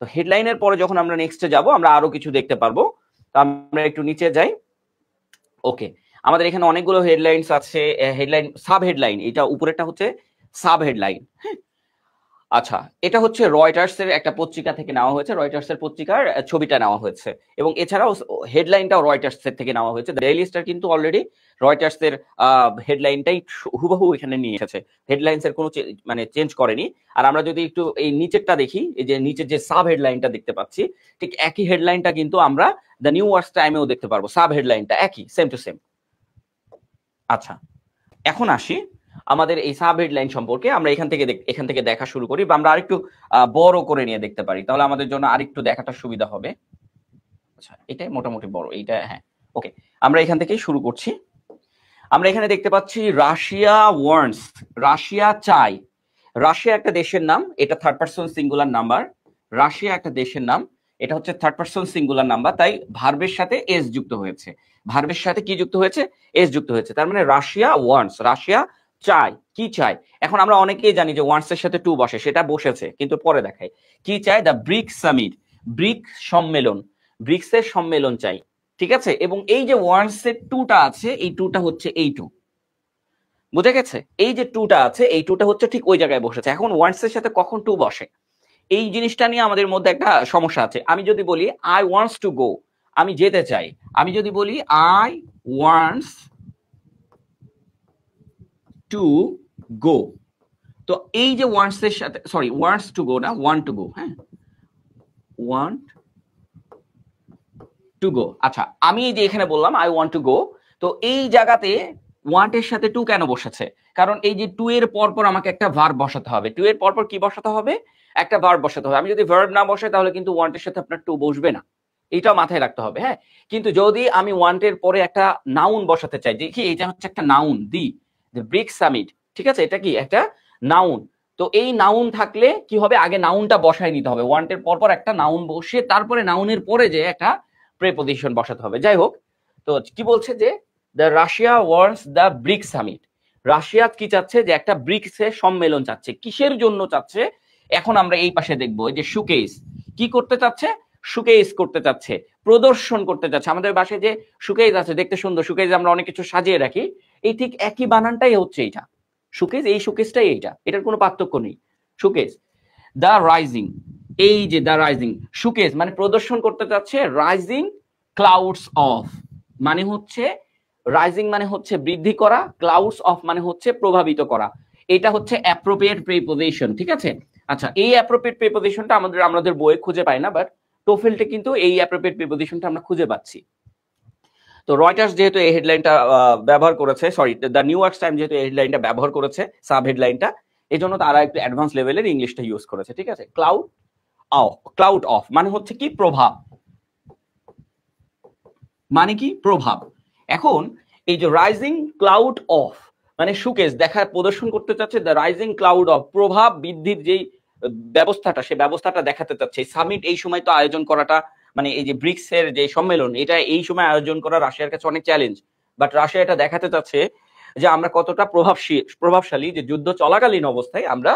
তো হেডলাইনের পরে যখন আমরা নেক্সটে যাব আমরা আরো কিছু দেখতে পারবো। তো আমরা একটু নিচে যাই। ওকে, আমাদের এখানে অনেকগুলো হেডলাইনস আছে, হেডলাইন সাব হেডলাইন, এটা উপরেরটা হচ্ছে সাব হেডলাইন। হ্যাঁ, আচ্ছা, এটা হচ্ছে রয়টার্সের একটা পত্রিকা থেকে নেওয়া হয়েছে, রয়টার্সের পত্রিকার ছবিটা নেওয়া হয়েছে, এবং এছাড়াও হেডলাইনটাও রয়টার্সের থেকে নেওয়া হয়েছে। ডেইলি স্টার কিন্তু অলরেডি রয়টার্সের হেডলাইনটাই হুবহু এখানে নিয়ে এসেছে, হেডলাইন্সের কোনো মানে চেঞ্জ করেনি। আর আমরা যদি একটু এই নিচেরটা দেখি, এই যে নিচের যে সাব হেডলাইনটা দেখতে পাচ্ছি, ঠিক একই হেডলাইনটা কিন্তু আমরা দ্য নিউ ইয়র্ক টাইমেও দেখতে পারবো, সাব হেডলাইনটা একই, সেম টু সেম। আচ্ছা, এখন আসি আমাদের এই সাব হেডলাইন সম্পর্কে। আমরা এখান থেকে দেখা শুরু করি, বা আমরা আরেকটু বড় করে নিয়ে দেখতে পারি, তাহলে আমাদের জন্য আরেকটু দেখাটা সুবিধা হবে। আচ্ছা, এটাই মোটামুটি বড়, এইটা, হ্যাঁ, ওকে, আমরা এখান থেকেই শুরু করছি। আমরা এখানে দেখতে পাচ্ছি রাশিয়া ওয়ার্নস, রাশিয়া চাই। রাশিয়া একটা দেশের নাম, এটা third person singular number. Russia একটা দেশের নাম, এটা হচ্ছে থার্ড পারসন সিঙ্গুলার নাম্বার, তাই ভার্বের সাথে এস যুক্ত হয়েছে। ভার্বের সাথে কি যুক্ত হয়েছে? এস যুক্ত হয়েছে। তার মানে রাশিয়া ওয়ান্টস, রাশিয়া চাই। কি চাই? এখন আমরা অনেকেই জানি যে ওয়ান্টস এর সাথে টু বসে, সেটা বসেছে, কিন্তু পরে দেখাই কি চাই। দ্য ব্রিক্স সামিট, ব্রিক সম্মেলন, ব্রিক্সের সম্মেলন চাই, ঠিক আছে। এবং এই যে ওয়ান্টস এর টুটা আছে, এই টুটা হচ্ছে এই টু, বুঝে গেছে? এই যে টুটা আছে, এই টুটা হচ্ছে ঠিক ওই জায়গায় বসেছে। এখন ওয়ান্টস এর সাথে কখন টু বসে, এই জিনিসটা নিয়ে আমাদের মধ্যে একটা সমস্যা আছে। আমি যদি বলি আই ওয়ান্টস টু গো, আমি যেতে চাই, আমি যদি বলি আই ওয়ান্টস টু গো, তো এই যে ওয়ান্টস এর সাথে, সরি, ওয়ান্টস টু গো না, ওয়ান্ট টু গো, হ্যাঁ, ওয়ান্ট টু গো। আচ্ছা, আমি এই যে এখানে বললাম আই ওয়ান্ট টু গো, তো এই জায়গাতে ওয়ান্ট এর সাথে টু কেন বসেছে? কারণ এই যে টু এর পরপর আমাকে একটা ভার্ব বসাতে হবে। টু এর পরপর কি বসাতে হবে? একটা ভার্ব বসাতে হবে। আমি যদি ভার্ব না বসাই তাহলে কিন্তু ওয়ান্ট এর সাথে আপনার টু বসবে না, এইটাও মাথায় রাখতে হবে, হ্যাঁ। কিন্তু যদি আমি ওয়ান্ট এর পরে একটা নাউন বসাতে চাই, যে কি এটা হচ্ছে একটা নাউন, দি ব্রিক সামিট, ঠিক আছে, এটা কি একটা নাউন। তো এই নাউন থাকলে কি হবে, আগে নাউনটা বসায় নিতে হবে, ওয়ান্ট এর পরপর একটা নাউন বসে তারপরে নাউনের পরে যে একটা প্রেপোজিশন বসাতে হবে। যাই হোক, তো কি বলছে যে the Russia wants the brick summit, Russia কি চাচ্ছে, যে একটা ব্রিক্সের সম্মেলন চাচ্ছে। কিসের জন্য চাচ্ছে? এখন আমরা এই পাশে দেখবো যে শুকেস কি করতে চাচ্ছে, শুকেস করতে চাচ্ছে, প্রদর্শন করতে চাচ্ছে। আমাদের বাসায় যে শুকেস আছে, দেখতে সুন্দর শুকেস, আমরা অনেক কিছু সাজিয়ে রাখি, এই ঠিক একই বানানটাই হচ্ছে এইটা, শুকেস, এই শুকেসটাই এইটা, এটার কোনো পার্থক্য নেই। শুকেস, দ্য রাইজিং, এই যে দ্য রাইজিং, শুকেস মানে প্রদর্শন করতে চাচ্ছে রাইজিং ক্লাউডস অফ, মানে হচ্ছে রাইজিং মানে হচ্ছে বৃদ্ধি করা, ক্লাউডস অফ মানে হচ্ছে প্রভাবিত করা। এটা হচ্ছে অ্যাপ্রোপ্রিয়েট প্রিপোজিশন, ঠিক আছে। আচ্ছা, এই অ্যাপ্রোপ্রিয়েট প্রিপোজিশনটা আমাদের বইয়ে খুঁজে পাই না, বাট টোফেলটে কিন্তু এই অ্যাপ্রোপ্রিয়েট প্রিপোজিশনটা আমরা খুঁজে পাচ্ছি। তো রয়টার্স যেহেতু এই হেডলাইনটা ব্যবহার করেছে, sorry, the new York time যেহেতু এই হেডলাইনটা ব্যবহার করেছে, সাব হেডলাইনটা, এই জন্য তারা একটু অ্যাডভান্স লেভেলের ইংলিশটা ইউজ করেছে, ঠিক আছে। ক্লাউড অফ মানে হচ্ছে কি, প্রভাব, মানে কি, প্রভাব। এখন এই যে রাইজিং ক্লাউড অফ মানে শুকেস দেখা প্রদর্শন করতে চাচ্ছে, দ্য রাইজিং ক্লাউড অফ, প্রভাব বৃদ্ধির যেই ব্যবস্থাটা, সেই ব্যবস্থাটা দেখাতে চাচ্ছে। সামিট এই সময় তো আয়োজন করাটা, মানে এই যে ব্রিক্স এর যে সম্মেলন, এটা এই সময় আয়োজন করা রাশিয়ার কাছে অনেক চ্যালেঞ্জ, বাট রাশিয়া এটা দেখাতে চাচ্ছে যে আমরা কতটা প্রভাবশালী, যে যুদ্ধ চলাকালীন অবস্থায় আমরা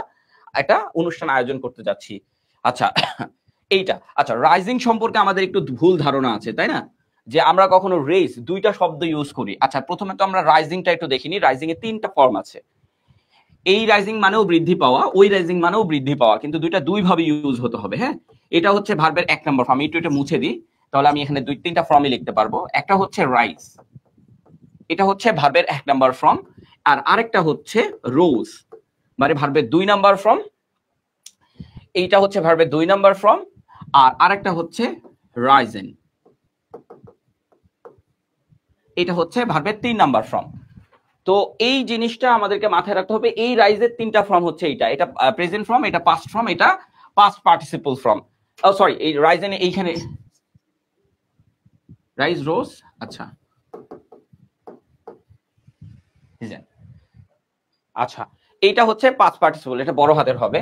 একটা অনুষ্ঠান আয়োজন করতে যাচ্ছি। আচ্ছা, এইটা, আচ্ছা, রাইজিং সম্পর্কে আমাদের একটু ভুল ধারণা আছে, তাই না, যে আমরা কখনো রেস দুইটা শব্দ ইউজ করি। আচ্ছা, প্রথমে তো আমরা রাইজিংটা একটু দেখিনি। রাইজিং এর তিনটা ফর্ম আছে, এই রাইজিং মানেও বৃদ্ধি পাওয়া, ওই রাইজিং মানেও বৃদ্ধি পাওয়া, কিন্তু দুইটা দুই ভাবে ইউজ হতে হবে, হ্যাঁ। এটা হচ্ছে ভার্বের এক নম্বর ফর্ম, একটু এটা মুছে দিই, তাহলে আমি এখানে দুই তিনটা ফর্মই লিখতে পারবো। একটা হচ্ছে রাইজ, এটা হচ্ছে ভার্বের এক নম্বর ফর্ম, আর আরেকটা হচ্ছে রোজ, মানে ভার্বের দুই নাম্বার ফর্ম, এইটা হচ্ছে ভার্বের দুই নাম্বার ফর্ম, আর আরেকটা হচ্ছে রাইজেন, এটা হচ্ছে ভার্বের তিন নাম্বার ফর্ম। তো এই জিনিসটা আমাদেরকে মাথায় রাখতে হবে, এই রাইজের তিনটা ফর্ম হচ্ছে এটা প্রেজেন্ট ফর্ম, এটা পাস্ট ফর্ম, এটা পাস্ট পার্টিসিপল ফর্ম। সরি, এই রাইজেন এইখানে রাইজ রোজ, আচ্ছা, আচ্ছা, এইটা হচ্ছে পাস্ট পার্টিসিপল, এটা বড় হাতের হবে,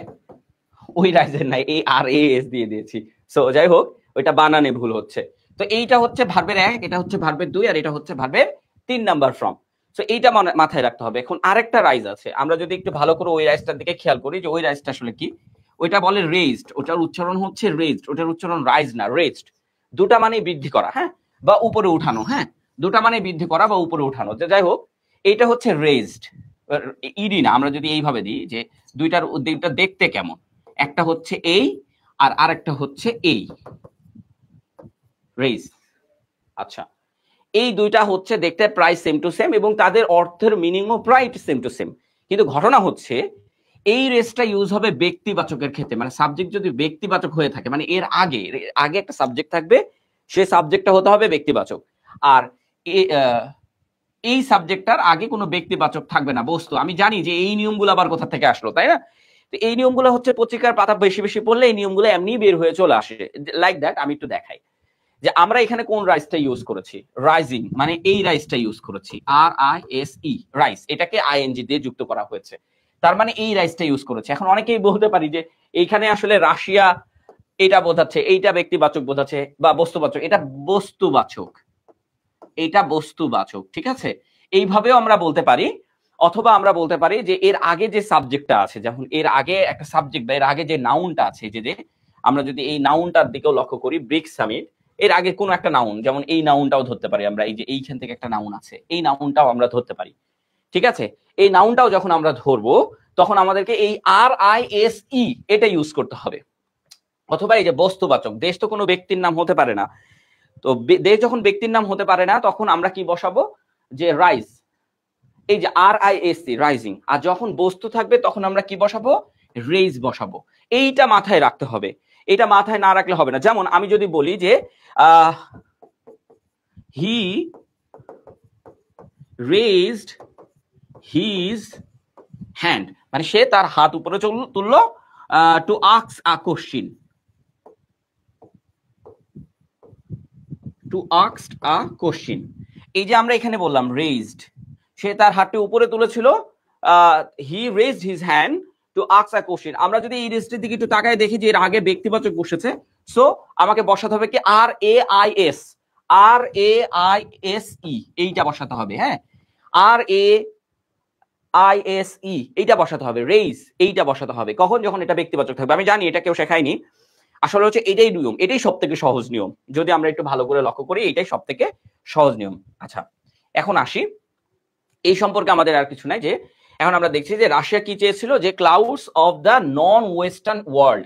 ওই রাইজের নাই, এই আর এস দিয়ে দিয়েছি, সো যাই হোক, ওইটা বানানে ভুল হচ্ছে। তো এইটা হচ্ছে ভার্বের এক, এটা হচ্ছে ভার্বের দুই, আর এটা হচ্ছে ভার্বের তিন নাম্বার ফর্ম। তো এইটা মাথায় রাখতে হবে। এখন আরেকটা রাইজ আছে, আমরা যদি একটু ভালো করে ওই রাইজটার দিকে খেয়াল করি, যে ওই রাইজটা আসলে কি, ওইটা বলে রেজড, ওটার উচ্চারণ হচ্ছে রেজড, ওটার উচ্চারণ রাইজ না, রেজড। দুটা মানে বৃদ্ধি করা, হ্যাঁ, বা উপরে উঠানো, হ্যাঁ, দুটা মানে বৃদ্ধি করা বা উপরে উঠানো। যাই হোক, এইটা হচ্ছে রেজড, ইডি না। আমরা যদি এইভাবে দিই যে দুইটা দেখতে কেমন, একটা হচ্ছে এই আর আরেকটা হচ্ছে এই, রেজ। আচ্ছা, এই দুইটা হচ্ছে দেখতে প্রায় সেম টু সেম এবং তাদের অর্থের মিনিংও প্রায় সেম টু সেম। কিন্তু ঘটনা হচ্ছে এই রেজটা ইউজ হবে ব্যক্তিবাচকের ক্ষেত্রে, মানে সাবজেক্ট যদি ব্যক্তিবাচক হয়ে থাকে, মানে এর আগে একটা সাবজেক্ট থাকবে, সেই সাবজেক্টটা হতে হবে ব্যক্তিবাচক। আর এই সাবজেক্টটার আগে কোনো ব্যক্তিবাচক থাকবে না, বস্তু। আমি জানি যে এই নিয়মগুলো আবার কোথা থেকে আসলো, তাই না? তো এই নিয়মগুলো হচ্ছে পত্রিকার পাতা বেশি বেশি পড়লে এই নিয়মগুলো এমনি বের হয়ে চলে আসে, লাইক দ্যাট। আমি একটু দেখাই যে আমরা এখানে কোন রাইসটা ইউজ করেছি, রাইজিং, মানে এই রাইসটা ইউজ করেছি, RISE, রাইস। এটাকে ING দিয়ে যুক্ত করা হয়েছে, তার মানে এই রাইসটা ইউজ করেছে। এখন অনেকেই বলতে পারি যে এইখানে আসলে রাশিয়া এটা বোঝাচ্ছে, এইটা ব্যক্তিবাচক বোঝাচ্ছে বা বস্তুবাচক। এটা বস্তুবাচক, এটা বস্তুবাচক, ঠিক আছে? এইভাবেও আমরা বলতে পারি। অথবা আমরা বলতে পারি যে এর আগে যে সাবজেক্টটা আছে, যেমন এর আগে একটা সাবজেক্ট বা এর আগে যে নাউনটা আছে, যে আমরা যদি এই নাউনটার দিকেও লক্ষ্য করি, ব্রিক্স সামিট, এর আগে কোন একটা নাউন, যেমন এই নাউনটাও ধরতে পারি আমরা, এই যে এইখান থেকে একটা নাউন আছে, এই নাউনটাও আমরা ধরতে পারি, ঠিক আছে? এই নাউনটাও যখন আমরা ধরবো তখন আমাদেরকে এই RISE এটা ইউজ করতে হবে। অথবা এই যে বস্তুবাচক, দেশ তো কোনো ব্যক্তির নাম হতে পারে না, তো দেশ যখন ব্যক্তির নাম হতে পারে না তখন আমরা কি বসাবো, যে রাইজ, এই যে RISE, রাইজিং। আর যখন বস্তু থাকবে তখন আমরা কি বসাবো, রেইজ বসাবো। এইটা মাথায় রাখতে হবে, এটা মাথায় না রাখলে হবে না। যেমন আমি যদি বলি যে হি রেইজড হিজ হ্যান্ড, মানে সে তার হাত উপরে তুললো two ask a question, two ask a question. এই যে আমরা এখানে বললাম রেইজড, সে তার হাতটি উপরে তুলেছিল, he raised his hand to ask a question. আমরা যদি এই রেইজডের দিকে একটু তাকায় দেখি যে এর আগে ব্যক্তিবাচক বসেছে, সো আমাকে বসাতে হবে কি RAIS, RAISE, এইটা বসাতে হবে, হ্যাঁ, RAISE এইটা বসাতে হবে, রেইজ এইটা বসাতে হবে। কখন? যখন এটা ব্যক্তিবাচক থাকবে। আমি জানি এটা কেউ শেখায়নি, আসলে হচ্ছে এটাই নিয়ম, এটাই সব থেকে সহজ নিয়ম। যদি আমরা একটু ভালো করে লক্ষ্য করি, এটাই সব থেকে সহজ নিয়ম। আচ্ছা, এখন আসি, এই সম্পর্কে আমাদের আর কিছু নাই। যে এখন আমরা দেখছি যে রাশিয়া কি চেয়েছিল, যে clouds of the non western world.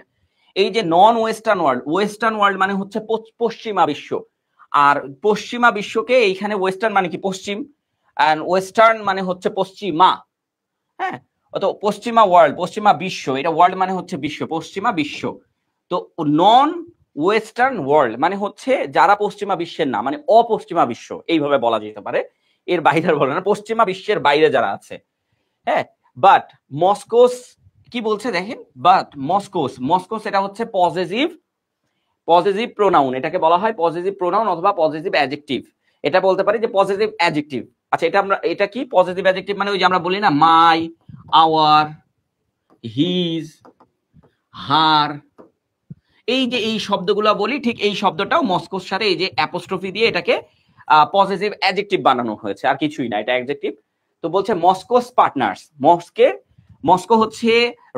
এই যে নন ওয়েস্টার্ন ওয়ার্ল্ড, ওয়েস্টার্ন ওয়ার্ল্ড মানে হচ্ছে পশ্চিমা বিশ্ব, আর পশ্চিমা বিশ্বকে এইখানে ওয়েস্টার্ন মানে কি পশ্চিম, এন্ড ওয়েস্টার্ন মানে হচ্ছে পশ্চিমা, হ্যাঁ, তো পশ্চিমা ওয়ার্ল্ড, পশ্চিমা বিশ্ব, এটা ওয়ার্ল্ড মানে হচ্ছে বিশ্ব, পশ্চিমা বিশ্ব। তো নন ওয়েস্টার্ন ওয়ার্ল্ড মানে হচ্ছে যারা পশ্চিমা বিশ্বের না, মানে অপশ্চিমা বিশ্ব, এইভাবে বলা যেতে পারে, এর বাইরে বলে না, পশ্চিমা বিশ্বের বাইরে যারা আছে, হ্যাঁ। বাট মস্কোস কি বলছে দেখেন, বাট মস্কোস এটা হচ্ছে পজিটিভ প্রোনাউন, এটাকে বলা হয় পজিটিভ প্রোনাউন অথবা পজিটিভ অ্যাডজেক্টিভ। এটা বলতে পারি যে পজিটিভ অ্যাডজেক্টিভ। আচ্ছা, এটা কি পজিটিভ অ্যাডজেক্টিভ? মানে ওই যে আমরা বলি না মাই, আওয়ার, হিজ, হার, এই যে এই শব্দগুলো বলি, ঠিক এই শব্দটাও মস্কোর সাথে এই যে অ্যাপোস্ট্রফি দিয়ে এটাকে পজিটিভ অ্যাডজেক্টিভ বানানো হয়েছে, আর কিছুই না, এটা অ্যাডজেক্টিভ। তো বলছে মস্কোস পার্টনার্স, মস্কো হচ্ছে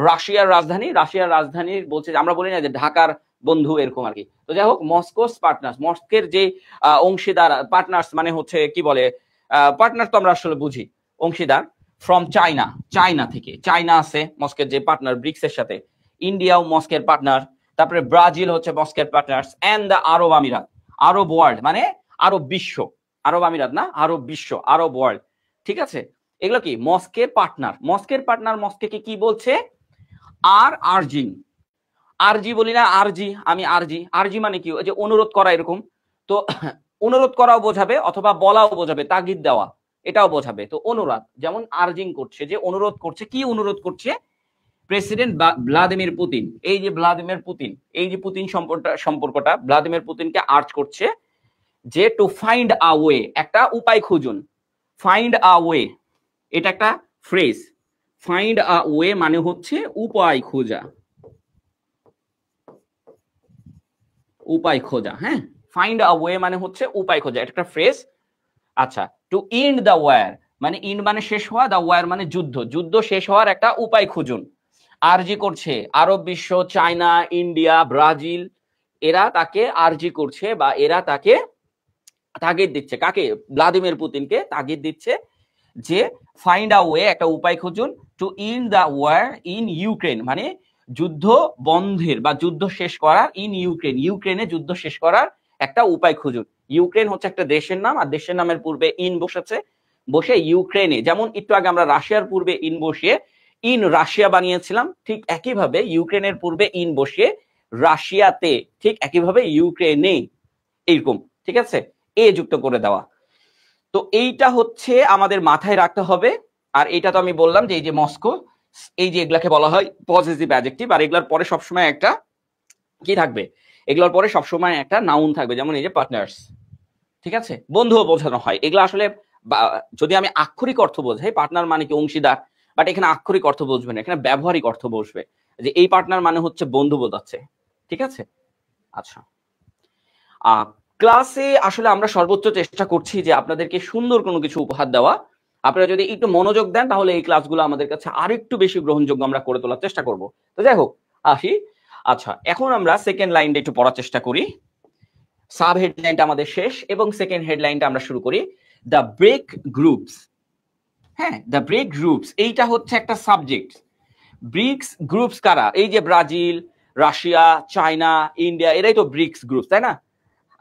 রাশিয়ার রাজধানী, রাশিয়ার রাজধানীর বলছে, আমরা বলি না যে ঢাকার বন্ধু, এরকম আর কি। তো যাই হোক, মস্কোস পার্টনার্স, মস্কের যে অংশীদার, পার্টনার্স মানে হচ্ছে কি বলে, পার্টনার তো আমরা আসলে বুঝি অংশীদার, ফ্রম চায়না থেকে, চায়না আছে মস্কের যে পার্টনার ব্রিক্সের সাথে, ইন্ডিয়াও মস্কের পার্টনার, তারপরে ব্রাজিল হচ্ছে মস্কের পার্টনার্স, এন্ড দ্য আরব আমিরাত, আরব ওয়ার্ল্ড মানে আরব বিশ্ব, আরব আমিরাত না, আরব বিশ্ব, আরব ওয়ার্ল্ড, ঠিক আছে? এগুলো কি মস্কের পার্টনার। মস্কে কি বলছে, আরজি বলি না, আরজি মানে কি, ওই যে অনুরোধ করা, এরকম। তো অনুরোধ করাও বোঝাবে অথবা বলাও বোঝাবে, তাগিদ দেওয়া, এটাও বোঝাবে। তো অনুরোধ, যেমন আর্জিং করছে, যে অনুরোধ করছে, কি অনুরোধ করছে, প্রেসিডেন্ট ভ্লাদিমির পুতিন, এই যে ভ্লাদিমির পুতিন, এই যে পুতিন সম্পর্কটা ভ্লাদিমির পুতিনকে আর্জ করছে যে টু ফাইন্ড আ ওয়ে, একটা উপায় খুঁজুন। ফাইন্ড আ ওয়ে, এটা একটা ফ্রেজ। ফাইন্ড আ ওয়ে মানে হচ্ছে উপায় খোঁজা, উপায় খোঁজা, হ্যাঁ। ফাইন্ড আ ওয়ে মানে হচ্ছে উপায় খোঁজা, এটা একটা ফ্রেজ। আচ্ছা, টু এন্ড দ্য ওয়ার মানে, ইন্ড মানে শেষ হওয়া, দ্য ওয়ার মানে যুদ্ধ শেষ হওয়ার একটা উপায় খুঁজুন। আরজি করছে আরব বিশ্ব, চায়না, ইন্ডিয়া, ব্রাজিল, এরা তাকে আরজি করছে বা এরা তাকে তাগিদ দিচ্ছে। কাকে? ভ্লাদিমির পুতিনকে তাগিদ দিচ্ছে যে ফাইন্ড আ ওয়ে, একটা উপায় খুঁজুন, to end the war in Ukraine, মানে যুদ্ধ বন্ধের বা যুদ্ধ শেষ করার, ইন ইউক্রেন, ইউক্রেনে যুদ্ধ শেষ করার একটা উপায় খুঁজুন। ইউক্রেন হচ্ছে একটা দেশের নাম, আর দেশের নামের পূর্বে ইন বসেছে, বসে ইউক্রেনে, যেমন একটু আগে আমরা রাশিয়ার পূর্বে ইন বসিয়ে ইন রাশিয়া বানিয়েছিলাম, ঠিক একইভাবে ইউক্রেনের পূর্বে ইন বসিয়ে রাশিয়াতে, ঠিক একইভাবে ইউক্রেনে, এইরকম, ঠিক আছে, এ যুক্ত করে দেওয়া। তো এইটা হচ্ছে আমাদের মাথায় রাখতে হবে। আর এইটা তো আমি বললাম যে এই যে মস্কো, এই যে এগুলাকে বলা হয় পজিটিভ অ্যাডজেক্টিভ, আর এগুলোর পরে সবসময় একটা কি থাকবে, এগুলোর পরে সবসময় একটা নাউন থাকবে, যেমন এই যে পার্টনার্স, ঠিক আছে, বন্ধুও বোঝানো হয়। এগুলো আসলে যদি আমি আক্ষরিক অর্থ বোঝাই, পার্টনার মানে কি অংশীদার, বাট এখানে আক্ষরিক অর্থ বসবে না, এখানে ব্যবহারিক অর্থ বসবে, যে এই পার্টনার মানে হচ্ছে বন্ধু বোঝাচ্ছে, ঠিক আছে। আচ্ছা, ক্লাসে আসলে আমরা সর্বোচ্চ চেষ্টা করছি যে আপনাদেরকে সুন্দর কোনো কিছু উপহার দেওয়া। আপনারা যদি একটু মনোযোগ দেন তাহলে এই ক্লাসগুলো আমাদের কাছে আরেকটু বেশি গ্রহণযোগ্য আমরা করে তোলার চেষ্টা করব। তো যাই হোক, আসি। আচ্ছা, এখন আমরা সেকেন্ড লাইনটা একটু পড়ার চেষ্টা করি। সাব হেডলাইনটা আমাদের শেষ এবং সেকেন্ড হেডলাইনটা আমরা শুরু করি। The break groups. হ্যাঁ, দ্য ব্রেক গ্রুপস, এইটা হচ্ছে একটা সাবজেক্ট। ব্রিক্স গ্রুপস কারা? এই যে ব্রাজিল, রাশিয়া, চায়না, ইন্ডিয়া, এরাই তো ব্রিক্স গ্রুপ, তাই না?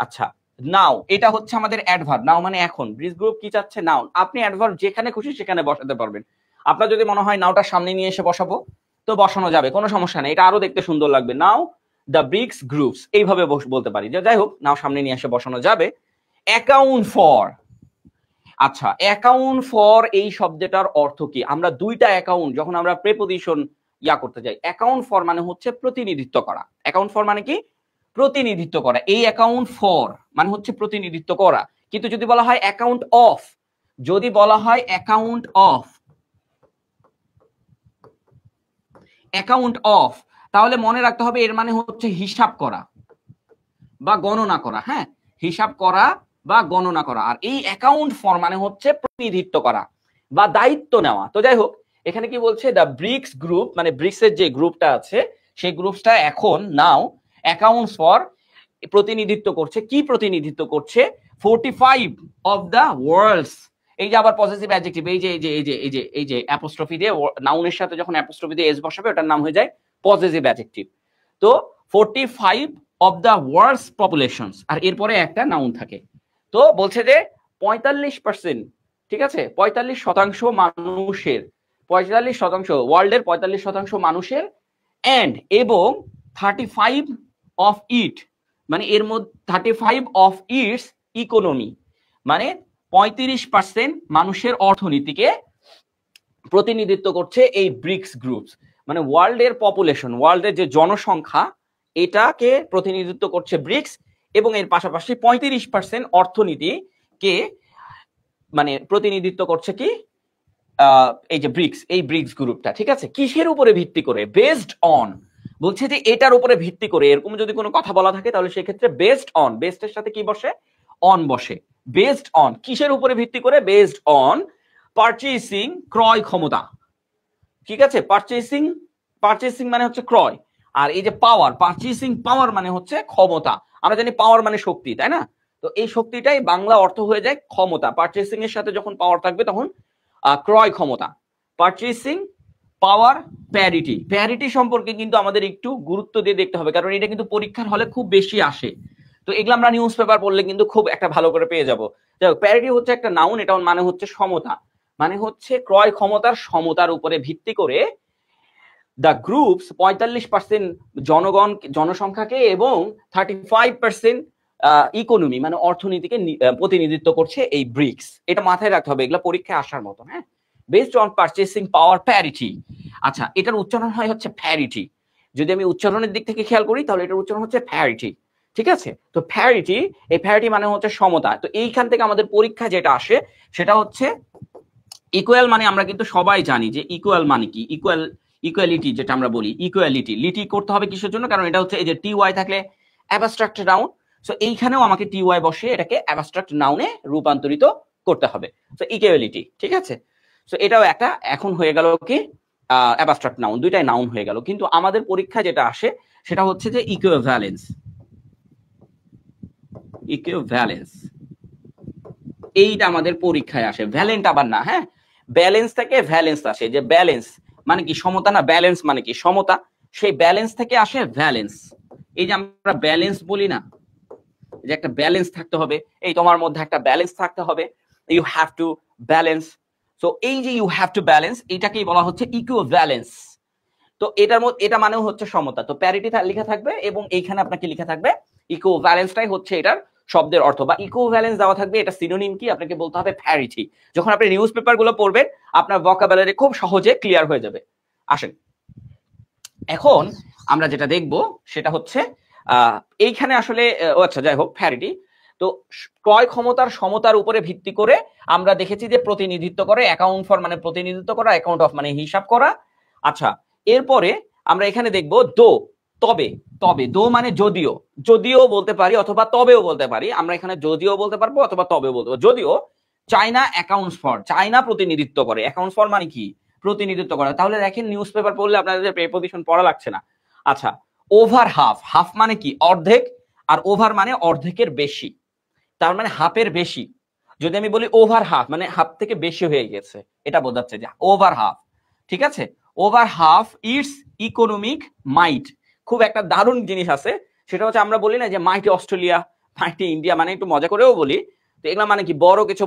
আচ্ছা, নাও, এটা হচ্ছে আমাদের অ্যাডভার্ব। নাও মানে এখন। ব্রিজ গ্রুপ কি চাচ্ছে? নাউন। আপনি অ্যাডভার্ব যেখানে খুশি সেখানে বসাতে পারবেন। আপনার যদি মনে হয় নাওটা সামনে নিয়ে এসে বসাবো, তো বসানো যাবে, কোনো সমস্যা নেই, এটা আরো দেখতে সুন্দর লাগবে। নাও দ্য ব্রিক্স গ্রুপস, এইভাবে বলতে পারি। যাই হোক, নাও সামনে নিয়ে এসে বসানো যাবে। Account for. আচ্ছা, অ্যাকাউন্ট ফর এই শব্দটার অর্থ কি? আমরা দুইটা অ্যাকাউন্ট যখন আমরা প্রেপোজিশন করতে যাই, অ্যাকাউন্ট ফর মানে হচ্ছে প্রতিনিধিত্ব করা। অ্যাকাউন্ট ফর মানে কি? প্রতিনিধিত্ব করা। এই অ্যাকাউন্ট ফর মানে হচ্ছে প্রতিনিধিত্ব করা। কিন্তু যদি বলা হয় অ্যাকাউন্ট অফ, যদি বলা হয় অ্যাকাউন্ট অফ, অ্যাকাউন্ট অফ, তাহলে মনে রাখতে হবে এর মানে হচ্ছে হিসাব করা বা গণনা করা। হ্যাঁ, হিসাব করা বা গণনা করা। আর এই অ্যাকাউন্ট ফর মানে হচ্ছে প্রতিনিধিত্ব করা বা দায়িত্ব নেওয়া। তো যাই হোক, এখানে কি বলছে? দ্য ব্রিক্স গ্রুপ, মানে ব্রিক্সের যে গ্রুপটা আছে সেই গ্রুপটা এখন নাও অ্যাকাউন্টস ফর প্রতিনিধিত্ব করছে। কি প্রতিনিধিত্ব করছে? 45 অফ দ্য ওয়ার্ল্ডস। এই যে আবার পজিটিভ অ্যাডজেক্টিভ, এই যে এই যে এই যে এই যে এই যে অ্যাপোস্ট্রফি দিয়ে, নাউনের সাথে যখন অ্যাপোস্ট্রফি দিয়ে এস বসাবে ওটার নাম হয়ে যায় পজিটিভ অ্যাডজেক্টিভ। তো 45 অফ দ্য ওয়ার্ল্ডস পপুলেশনস, আর এরপরে একটা নাউন থাকে। তো বলছে যে 45%, ঠিক আছে, 45% মানুষের, 45% ওয়ার্ল্ডের 45% মানুষের, এন্ড এবং 35 অফ ইট, মানে এর মধ্যে 35 অফ ইটস ইকোনমি, মানে 35% মানুষের অর্থনীতিকে প্রতিনিধিত্ব করছে এই ব্রিক্স গ্রুপস। মানে ওয়ার্ল্ডের পপুলেশন, ওয়ার্ল্ডের যে জনসংখ্যা, এটাকে প্রতিনিধিত্ব করছে ব্রিক্স, এবং এর পাশাপাশি 35% অর্থনীতিকে মানে প্রতিনিধিত্ব করছে কি এই যে ব্রিক্স, এই ব্রিক্স গ্রুপটা। ঠিক আছে, কিসের উপরে ভিত্তি করে? Based on. বলছে যে এটার উপরে ভিত্তি করে, এরকম যদি কোনো কথা বলা থাকে তাহলে সেক্ষেত্রে বেসড অন, বেসড এর সাথে কি বসে? অন বসে। বেসড অন কিসের উপরে ভিত্তি করে? বেসড অন পারচেসিং, ক্রয় ক্ষমতা। ঠিক আছে, পারচেসিং, পারচেসিং মানে হচ্ছে ক্রয়, আর এই যে পাওয়ার, পারচেসিং পাওয়ার মানে হচ্ছে ক্ষমতা। আমরা জানি পাওয়ার মানে শক্তি, তাই না? তো এই শক্তিটাই বাংলা অর্থ হয়ে যায় ক্ষমতা। পারচেসিং এর সাথে যখন পাওয়ার থাকবে তখন ক্রয় ক্ষমতা। পারচেসিং পাওয়ার প্যারিটি। প্যারিটি সম্পর্কে কিন্তু আমাদের একটু গুরুত্ব দিয়ে দেখতে হবে, কারণ এটা কিন্তু পরীক্ষার হলে খুব বেশি আসে। তো এগুলো আমরা নিউজ পেপার পড়লে কিন্তু খুব একটা ভালো করে পেয়ে যাবো। যাই হোক, প্যারিটি হচ্ছে একটা নাউন, এটা মানে হচ্ছে সমতা, মানে হচ্ছে ক্রয় ক্ষমতার সমতার উপরে ভিত্তি করে দ্য গ্রুপস 45% জনগণ, জনসংখ্যাকে, এবং 35% ইকোনমি মানে অর্থনীতিকে প্রতিনিধিত্ব করছে এই ব্রিক্স। এটা মাথায় রাখতে হবে, এগুলো পরীক্ষায় আসার মতো। হ্যাঁ, based on purchasing power parity. আচ্ছা, এটার উচ্চারণ হয় হচ্ছে প্যারিটি। যদি আমি উচ্চারণের দিক থেকে খেয়াল করি তাহলে এটার উচ্চারণ হচ্ছে প্যারিটি। ঠিক আছে, তো প্যারিটি, এই প্যারিটি মানে হচ্ছে সমতা। তো এইখান থেকে আমাদের পরীক্ষা যেটা আসে সেটা হচ্ছে ইকুয়াল, মানে আমরা কিন্তু সবাই জানি যে ইকুয়াল মানে কি, ইকুয়াল, ইকুয়ালিটি যেটা আমরা বলি, ইকুয়ালিটি। লিটি করতে হবে কিসের জন্য? কারণ এটা হচ্ছে এই যে টি ওয়াই থাকলে অ্যাবস্ট্রাক্ট নাউন, সো এইখানেও আমাকে টি ওয়াই বসে এটাকে অ্যাবস্ট্রাক্ট নাউনে রূপান্তরিত করতে হবে। সো ইকুয়ালিটি, ঠিক আছে। সো এটাও একটা, এখন হয়ে গেল কি অ্যাবস্ট্রাক্ট নাউন, দুইটাই নাউন হয়ে গেল। কিন্তু আমাদের পরীক্ষা যেটা আসে সেটা হচ্ছে যে ইকুইভ্যালেন্স। ইকুইভ্যালেন্স এইটা আমাদের পরীক্ষায় আসে, ভ্যালেন্ট আবার না। হ্যাঁ, ব্যালেন্স থেকে ভ্যালেন্স আসে, যে ব্যালেন্স মানে কি সমতা না, ব্যালেন্স মানে কি সমতা, সেই ব্যালেন্স থেকে আসে ভ্যালেন্স। এই যে আমরা ব্যালেন্স বলি না, যে একটা ব্যালেন্স থাকতে হবে, এই তোমার মধ্যে একটা ব্যালেন্স থাকতে হবে, you have to balance. So এই যে ইউ হ্যাভ টু ব্যালেন্স, এটাকেই বলা হচ্ছে ইকুইভ্যালেন্স। তো এটার মধ্যে এটা মানেও হচ্ছে সমতা, তো প্যারিটি লেখা থাকবে এবং এইখানে আপনাকে লেখা থাকবে ইকুইভ্যালেন্সটাই হচ্ছে এটার শব্দের অর্থ, বা ইকুইভ্যালেন্স দেওয়া থাকবে। এটা সিনোনিম কি আপনাকে বলতে হবে প্যারিটি। যখন আপনি নিউজ পেপার গুলো পড়বেন আপনার ভোকাবুলারি খুব সহজে ক্লিয়ার হয়ে যাবে। আসেন এখন আমরা যেটা দেখব সেটা হচ্ছে এইখানে আসলে আচ্ছা যাই হোক প্যারিটি। তো ক্রয় ক্ষমতার সমতার উপরে ভিত্তি করে আমরা দেখেছি যে প্রতিনিধিত্ব করে, অ্যাকাউন্ট ফর মানে প্রতিনিধিত্ব করা, অ্যাকাউন্ট অফ মানে হিসাব করা। আচ্ছা এরপরে আমরা এখানে দেখব দো, তবে, তবে দো মানে যদিও, যদিও বলতে পারি অথবা তবেও বলতে পারি। আমরা এখানে যদিও বলতে পারবো অথবা তবেও বলতে পারবো। যদিও চায়না অ্যাকাউন্টস ফর, চায়না প্রতিনিধিত্ব করে, অ্যাকাউন্টস ফর মানে কি প্রতিনিধিত্ব করে। তাহলে দেখেন নিউজ পেপার পড়লে আপনাদের প্রিপজিশন পড়া লাগছে না। আচ্ছা ওভার হাফ, হাফ মানে কি অর্ধেক, আর ওভার মানে অর্ধেকের বেশি, তার মানে হাফের বেশি। যদি আমি বলি ওভার হাফ মানে হাফ থেকে বেশি হয়ে গেছে, এটা বোঝাচ্ছে যে ওভার হাফ। ঠিক আছে, ওভার হাফ ইটস ইকোনমিক মাইট। খুব একটা দারুণ জিনিস আছে, সেটা হচ্ছে আমরা বলি না যে মাইটি অস্ট্রেলিয়া, মাইটি ইন্ডিয়া, মানে একটু মজা করেও বলি। তো এগুলো মানে কি বড় কিছু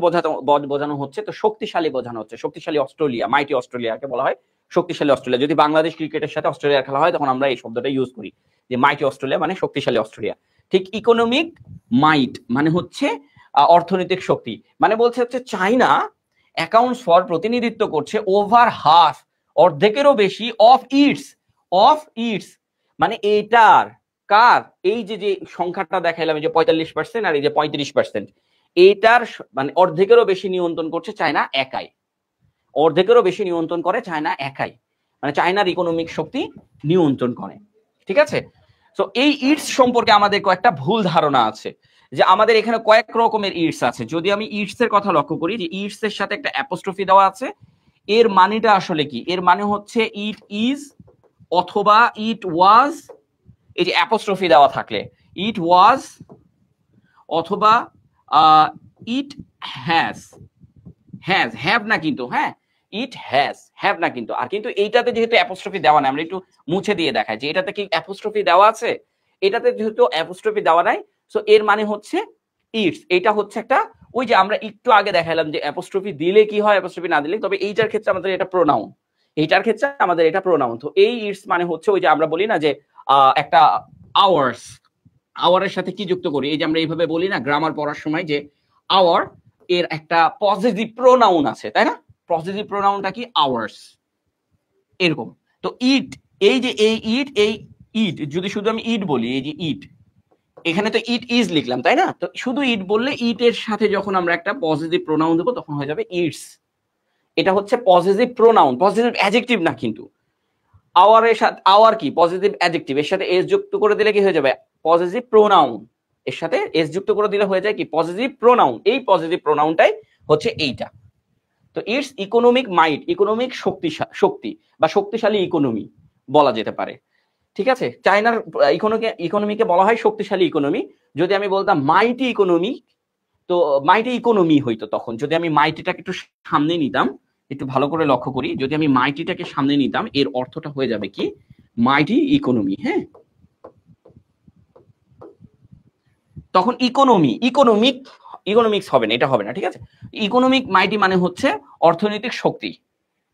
বোঝানো হচ্ছে, তো শক্তিশালী বোঝানো হচ্ছে, শক্তিশালী অস্ট্রেলিয়া, মাইটি অস্ট্রেলিয়াকে বলা হয় শক্তিশালী অস্ট্রেলিয়া। যদি বাংলাদেশ ক্রিকেটের সাথে অস্ট্রেলিয়ার খেলা হয় তখন আমরা এই শব্দটা ইউজ করি যে মাইটি অস্ট্রেলিয়া মানে শক্তিশালী অস্ট্রেলিয়া। ঠিক ইকোনমিক মাইট মানে হচ্ছে অর্থনৈতিক শক্তি, মানে বলছে হচ্ছে চায়না অ্যাকাউন্টস ফর প্রতিনিধিত্ব করছে ওভার হাফ অর্ধেকেরও বেশি অফ ইটস মানে এটার কার, এই যে যে সংখ্যাটা দেখাইলাম যে 45% আর এই যে 35%, এইটার মানে অর্ধেকেরও বেশি নিয়ন্ত্রণ করছে চায়না একাই, অর্ধেকেরও বেশি নিয়ন্ত্রণ করে চায়না একাই, মানে চায়নার ইকোনমিক শক্তি নিয়ন্ত্রণ করে। ঠিক আছে, তো এই ইটস সম্পর্কে আমাদের কয়েকটা ভুল ধারণা আছে, যে আমাদের এখানে কয়েক রকমের ইটস আছে। যদি আমি ইটস এর কথা লক্ষ্য করি, যে ইটস এর সাথে একটা অ্যাপোস্ট্রফি দেওয়া আছে, এর মানেটা আসলে কি? এর মানে হচ্ছে ইট ইজ অথবা ইট ওয়াজ, এই যে অ্যাপোস্ট্রফি দেওয়া থাকলে ইট ওয়াজ অথবা ইট হ্যাজ, হ্যাভ না কিন্তু, হ্যাঁ ইট হ্যাজ, হ্যাভ না কিন্তু। আর কিন্তু এইটাতে যেহেতু অ্যাপোস্ট্রফি দেওয়া নাই, আমরা একটু মুছে দিয়ে দেখাই যে এটাতে কি অ্যাপোস্ট্রফি দেওয়া আছে, এটাতে যেহেতু অ্যাপোস্ট্রফি দেওয়া নাই, সো এর মানে হচ্ছে ইটস। এটা হচ্ছে একটা, ওই যে আমরা একটু আগে দেখালাম যে অ্যাপোস্ট্রফি দিলে কি হয়, অ্যাপোস্ট্রফি না দিলে, তবে এইটার ক্ষেত্রে আমাদের এটা প্রোনাউন, এইটার ক্ষেত্রে আমাদের এটা প্রোনাউন। তো এই ইটস মানে হচ্ছে ওই যে আমরা বলি না যে একটা আওয়ার্স, আওয়ারের সাথে কি যুক্ত করি, এই যে আমরা এইভাবে বলি না গ্রামার পড়ার সময় যে আওয়ার এর একটা পজিটিভ প্রোনাউন আছে, তাই না? পজিটিভ প্রোনাউনটা কি আওয়ার্স, এরকম। তো ইট, এই যে এই ইট যদি শুধু আমি ইট বলি, এই যে ইট, এখানে তো ইট ইজ লিখলাম তাই না, তো শুধু ইট বললে ইট এর সাথে যখন আমরা একটা পজিটিভ প্রোনাউন দেবো তখন হয়ে যাবে ইটস। এটা হচ্ছে পজিটিভ প্রোনাউন, পজিটিভ অ্যাডজেক্টিভ না কিন্তু। আওয়ারের সাথে, আওয়ার কি পজিটিভ অ্যাডজেক্টিভ, এর সাথে এস যুক্ত করে দিলে কি হয়ে যাবে পজিটিভ প্রোনাউন, এর সাথে এস যুক্ত করে দিলে হয়ে যায় কি পজিটিভ প্রোনাউন। এই পজিটিভ প্রোনাউনটাই হচ্ছে এইটা। তো ইটস ইকোনমিক মাইট, ইকোনমিক শক্তি বা শক্তিশালী ইকোনমি বলা যেতে পারে। ঠিক আছে, চায়নার ইকোনমিকে বলা হয় শক্তিশালী ইকোনমি। যদি আমি বলতাম মাইটি ইকোনমি, তো মাইটি ইকোনমি হইতো তখন। যদি আমি মাইটিটাকে একটু সামনে নিতাম, একটু ভালো করে লক্ষ্য করি, যদি আমি মাইটিটাকে সামনে নিতাম এর অর্থটা হয়ে যাবে কি মাইটি ইকোনমি। হ্যাঁ, তখন ইকোনমিক্স হবে না, এটা হবে না। ঠিক আছে, ইকোনমিক মাইটি মানে হচ্ছে অর্থনৈতিক শক্তি,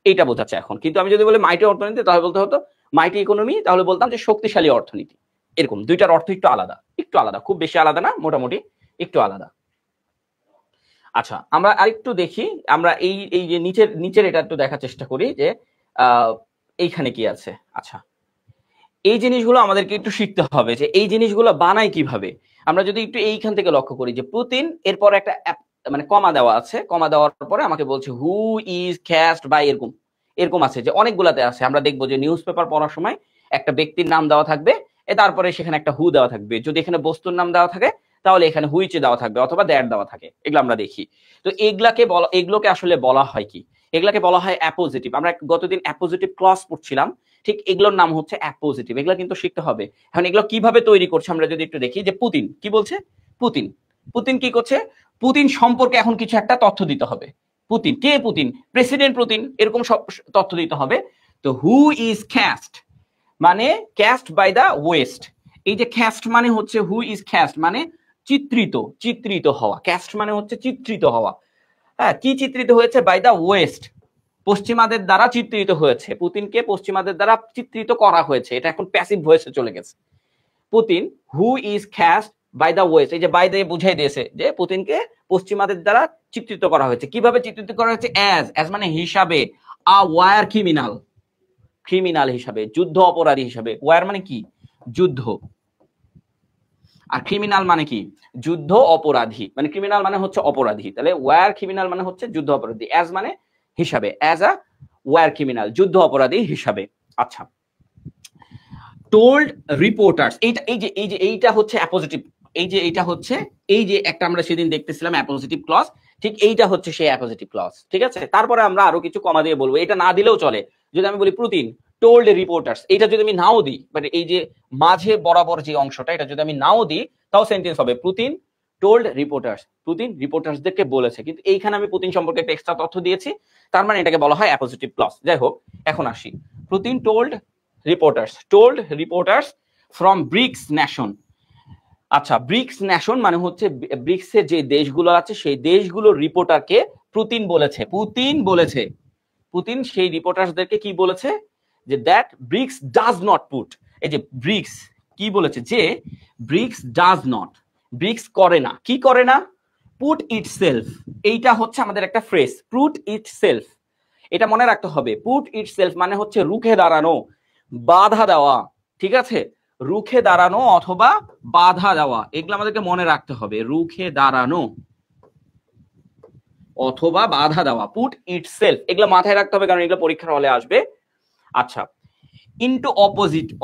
এইটা বোঝাচ্ছে এখন। কিন্তু আমি যদি বলি মাইটি অর্থনীতি তাহলে বলতে হতো মাইটি ইকোনমি, তাহলে বলতাম যে শক্তিশালী অর্থনীতি। এরকম দুইটার অর্থ একটু আলাদা, একটু আলাদা, খুব বেশি আলাদা না, মোটামুটি একটু আলাদা। আচ্ছা আমরা আরেকটু দেখি, আমরা এই যে নিচের এটা একটু দেখার চেষ্টা করি যে এইখানে কি আছে। আচ্ছা এই জিনিসগুলো আমাদেরকে একটু শিখতে হবে যে এই জিনিসগুলো বানায় কিভাবে। আমরা যদি একটু এইখান থেকে লক্ষ্য করি যে পুতিন, এরপর একটা মানে কমা দেওয়া আছে, কমা দেওয়ার পরে আমাকে বলছে হু ইজ ক্যাস্ট বাই, এরকম এরকম আছে যে অনেকগুলাতে আছে। আমরা দেখবো যে নিউজ পেপার পড়ার সময় একটা ব্যক্তির নাম দেওয়া থাকবে, তারপরে সেখানে একটা হু দেওয়া থাকবে। যদি এখানে বস্তুর নাম দেওয়া থাকে তাহলে এখানে হুইচ দেওয়া থাকবে অথবা দ্যাট দেওয়া থাকে, এগুলো আমরা দেখি। তো এগুলোকে আসলে বলা হয় কি, এগুলাকে বলা হয় অ্যাপোজিটিভ। আমরা গতদিন অ্যাপোজিটিভ ক্লজ পড়ছিলাম, ঠিক এগুলোর নাম হচ্ছে অ্যাপোজিটিভ। এগুলো কিন্তু শিখতে হবে। এখন এগুলো কিভাবে তৈরি করছে আমরা যদি একটু দেখি, যে পুতিন কি বলছে, পুতিন পুতিন কি করছে, পুতিন সম্পর্কে এখন কিছু একটা তথ্য দিতে হবে। পুতিন কে, পুতিন প্রেসিডেন্ট পুতিন, এরকম সব তথ্য দিতে হবে। তো হু ইজ ক্যাস্ট, মানে ক্যাস্ট বাই দ্য ওয়েস্ট। এই যে ক্যাস্ট মানে হচ্ছে হু ইজ ক্যাস্ট মানে চিত্রিত, চিত্রিত হওয়া। ক্যাস্ট মানে হচ্ছে চিত্রিত হওয়া। হ্যাঁ, কি চিত্রিত হয়েছে, বাই দ্য ওয়েস্ট, পশ্চিমাদের দ্বারা চিত্রিত হয়েছে। পুতিনকে পশ্চিমাদের দ্বারা চিত্রিত করা হয়েছে, এটা এখন প্যাসিভ ভয়েসে চলে গেছে। Putin who is cast by the west, এই যে বাই দ্য বুঝাই দিয়েছে যে পুতিনকে পশ্চিমাদের দ্বারা চিত্রিত করা হয়েছে। কিভাবে চিত্রিত করা হয়েছে, অ্যাজ মানে হিসাবে, আ ওয়ার ক্রিমিনাল, ক্রিমিনাল হিসাবে, যুদ্ধ অপরাধী হিসাবে। ওয়ার মানে কি, যুদ্ধ, আর ক্রিমিনাল মানে কি, যুদ্ধ অপরাধী, মানে ক্রিমিনাল মানে হচ্ছে অপরাধী, তাহলে ওয়ার ক্রিমিনাল মানে হচ্ছে যুদ্ধ অপরাধী, অ্যাজ মানে হিসাবে, অ্যাজ আ ওয়ার ক্রিমিনাল, যুদ্ধ অপরাধী হিসাবে। আচ্ছা, টোল্ড রিপোর্টার্স, এইটা হচ্ছে অ্যাপোজিটিভ। এইটা হচ্ছে, এই যে একটা আমরা সেদিন দেখতেছিলাম অ্যাপোজিটিভ ক্লজ, ঠিক এইটা হচ্ছে সেই অ্যাপোজিটিভ ক্লজ। ঠিক আছে, তারপরে আমরা আরো কিছু কমা দিয়ে বলবো, এটা না দিলেও চলে। যদি আমি বলি পুতিন টোল্ড রিপোর্টার্স, এটা যদি আমি নাও দিই, মানে এই যে মাঝে বরাবর যে অংশটা, এটা যদি আমি নাও দিই তাও সেন্টেন্স হবে, পুতিন টোল্ড রিপোর্টার্স, পুতিন রিপোর্টার্সদেরকে বলেছে। কিন্তু এইখানে আমি পুতিন সম্পর্কে একটা এক্সট্রা তথ্য দিয়েছি, তার মানে এটাকে বলা হয় অ্যাপোজিটিভ ক্লজ। যাই হোক, এখন আসি, Putin told reporters from BRICS nation. আচ্ছা, ব্রিক্স নেশন মানে হচ্ছে ব্রিক্সের যে দেশগুলো আছে সেই দেশগুলোর রিপোর্টারকে পুতিন বলেছে, পুতিন সেই রিপোর্টার্সদেরকে কি বলেছে, যে that BRICS does not put, এই যে ব্রিক্স কি বলেছে, যে ব্রিক্স ডাজ নট, ব্রিক্স করে না, কি করে না, পুট ইটসেলফ। এইটা হচ্ছে আমাদের একটা ফ্রেজ, পুট ইটসেলফ, এটা মনে রাখতে হবে। পুট ইটসেলফ মানে হচ্ছে রুখে দাঁড়ানো, বাধা দেওয়া। ঠিক আছে, রুখে দাঁড়ানো অথবা বাধা দেওয়া, এগুলো আমাদেরকে মনে রাখতে হবে, রুখে দাঁড়ানো অথবা বাধা দেওয়া, পুট ইটসেলফ, এগুলো মাথায় রাখতে হবে, কারণ এগুলো পরীক্ষার হলে আসবে। আচ্ছা, ইনটু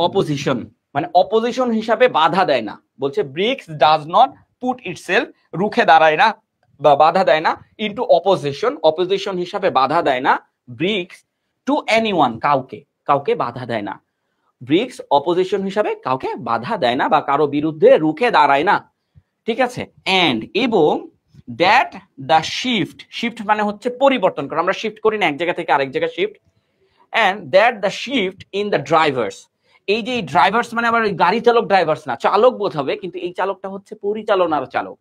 অপোজিশন মানে অপোজিশন হিসাবে বাধা দেয় না, বলছে BRICS does not put itself, রুখে দাঁড়ায় না বা বাধা দেয় না, ইনটু অপোজিশন হিসাবে বাধা দেয় না, ব্রিক্স টু এনিওয়ান, কাউকে বাধা দেয় না, ব্রিক্স অপোজিশন হিসাবে কাউকে বাধা দেয় না বা কারো বিরুদ্ধে রুখে দাঁড়ায় না। ঠিক আছে, এন্ড এবং দ্যাট দ্য শিফট মানে হচ্ছে পরিবর্তন করা, আমরা শিফট করি না এক জায়গা থেকে আরেক জায়গায় shift, and that the shift in the drivers, এই যে ড্রাইভার্স মানে আবার গাড়ি চালক, ড্রাইভার্স না, চালক বোঝাবে, কিন্তু এই চালকটা হচ্ছে পরিচালনার চালক।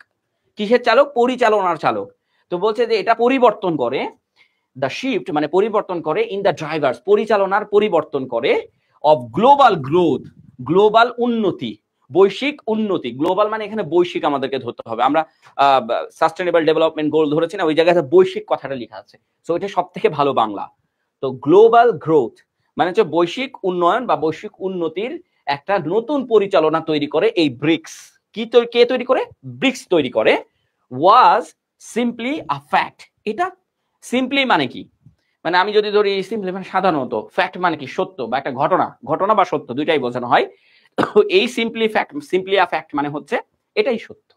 কিসের চালক, পরিচালনার চালক। তো বলছে যে এটা পরিবর্তন করে, দ্য শিফট মানে পরিবর্তন করে, ইন দ্য ড্রাইভার্স পরিচালনার পরিবর্তন করে, অফ গ্লোবাল গ্রোথ, গ্লোবাল উন্নতি, বৈশ্বিক উন্নতি। গ্লোবাল মানে এখানে বৈশ্বিক আমাদেরকে ধরতে হবে, আমরা সাস্টেনেবল ডেভেলপমেন্ট গোল ধরেছি না, ওই জায়গায় বৈশ্বিক কথাটা লেখা আছে, সো এটা সব থেকে ভালো বাংলা। তো গ্লোবাল গ্রোথ মানে হচ্ছে বৈশ্বিক উন্নয়ন বা বৈশ্বিক উন্নতির একটা নতুন পরিচালনা তৈরি করে এই ব্রিক্স। কে তৈরি করে, ব্রিক্স তৈরি করে। ওয়াজ সিম্পলি আ ফ্যাক্ট, এটা সিম্পলি মানে কি, মানে আমি যদি ধরি সিম্পলি মানে সাধারণত, ফ্যাক্ট মানে কি সত্য বা একটা ঘটনা বা সত্য দুইটাই বোঝানো হয়। এই সিম্পলি আ ফ্যাক্ট মানে হচ্ছে এটাই সত্য।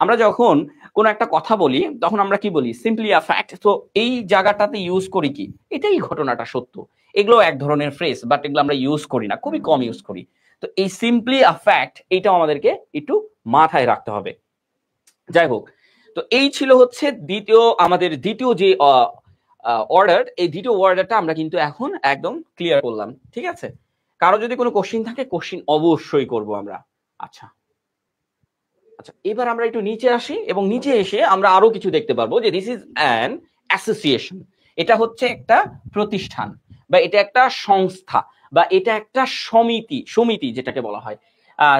আমরা যখন কোন একটা কথা বলি তখন আমরা কি বলি, সিম্পলি আ ফ্যাক্ট। তো এই জায়গাটাতে ইউজ করি কি, এটাই ঘটনাটা সত্য। এগুলো এক ধরনের ফ্রেজ, বাট এগুলো আমরা ইউজ করি না, খুবই কম ইউজ করি। তো এই সিম্পলি আ ফ্যাক্ট এইটাও আমাদেরকে একটু মাথায় রাখতে হবে। যাই হোক, তো এই ছিল হচ্ছে আমাদের দ্বিতীয় যে অর্ডার, এই দ্বিতীয় অর্ডারটা আমরা কিন্তু এখন একদম ক্লিয়ার করলাম। ঠিক আছে, কারো যদি কোনো কোশ্চিন থাকে, কোশ্চিন অবশ্যই করব আমরা। আচ্ছা, এবার আমরা একটু নিচে আসি, এবং নিচে এসে আমরা আরো কিছু দেখতে পারবো, যে দিস ইজ অ্যান অ্যাসোসিয়েশন, এটা হচ্ছে একটা প্রতিষ্ঠান বা এটা একটা সংস্থা বা এটা একটা সমিতি যেটাকে বলা হয়।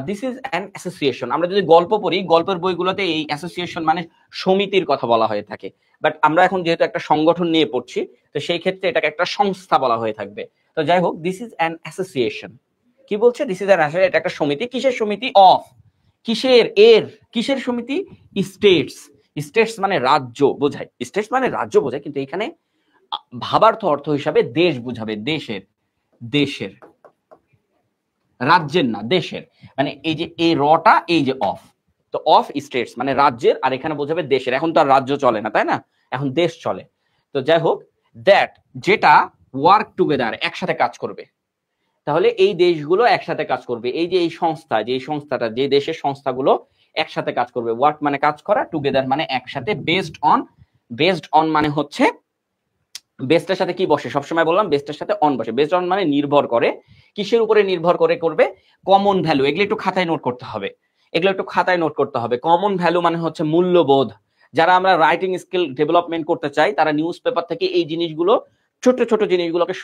This is an association. আমরা যদি গল্প পড়ি, গল্পের বইগুলোতে এই অ্যাসোসিয়েশন মানে সমিতির কথা বলা হয়ে থাকে, বাট আমরা এখন যেহেতু একটা সংগঠন নিয়ে পড়ছি, তো সেই ক্ষেত্রে এটাকে একটা সংস্থা বলা হয়ে থাকবে। তো যাই হোক, দিস ইজ অ্যান অ্যাসোসিয়েশন। কি বলছে, দিস ইজ অ্যান অ্যাসোসিয়েশন, এটা একটা সমিতি। কিসের সমিতি, অফ, কিসের সমিতি, স্টেটস মানে রাজ্য বোঝায়, স্টেটস মানে রাজ্য বোঝায়, কিন্তু এখানে ভাবার্থ অর্থ হিসাবে দেশ বুঝাবে, দেশের, রাজ্যের না, দেশের। মানে এই যে এই রটা, এই যে অফ, তো অফ স্টেটস মানে রাজ্যের, আর এখানে বোঝাবে দেশের। এখন তো আর রাজ্য চলে না, তাই না, এখন দেশ চলে। তো যাই হোক, দ্যাট যেটা ওয়ার্ক টুগেদার একসাথে কাজ করবে। তাহলে এই দেশগুলো একসাথে কাজ করবে, এই যে এই সংস্থা, যে সংস্থাটা, যে দেশের সংস্থাগুলো একসাথে কাজ করবে। ওয়ার্ক মানে কাজ করা, টুগেদার মানে একসাথে, বেসড অন মানে হচ্ছে বেসটার সাথে কি বসে, সবসময় বললাম বেসটার সাথে অন বসে। বেসড অন মানে নির্ভর করে, কিসের উপরে নির্ভর করে করবে? Common value. এগুলো একটু খাতায় নোট করতে হবে। কমন ভ্যালু মানে হচ্ছে মূল্যবোধ। যারা আমরা রাইটিং স্কিল ডেভেলপমেন্ট করতে চাই তারা নিউজ পেপার থেকে এই জিনিসগুলো, ছোট ছোট জিনিসগুলোকে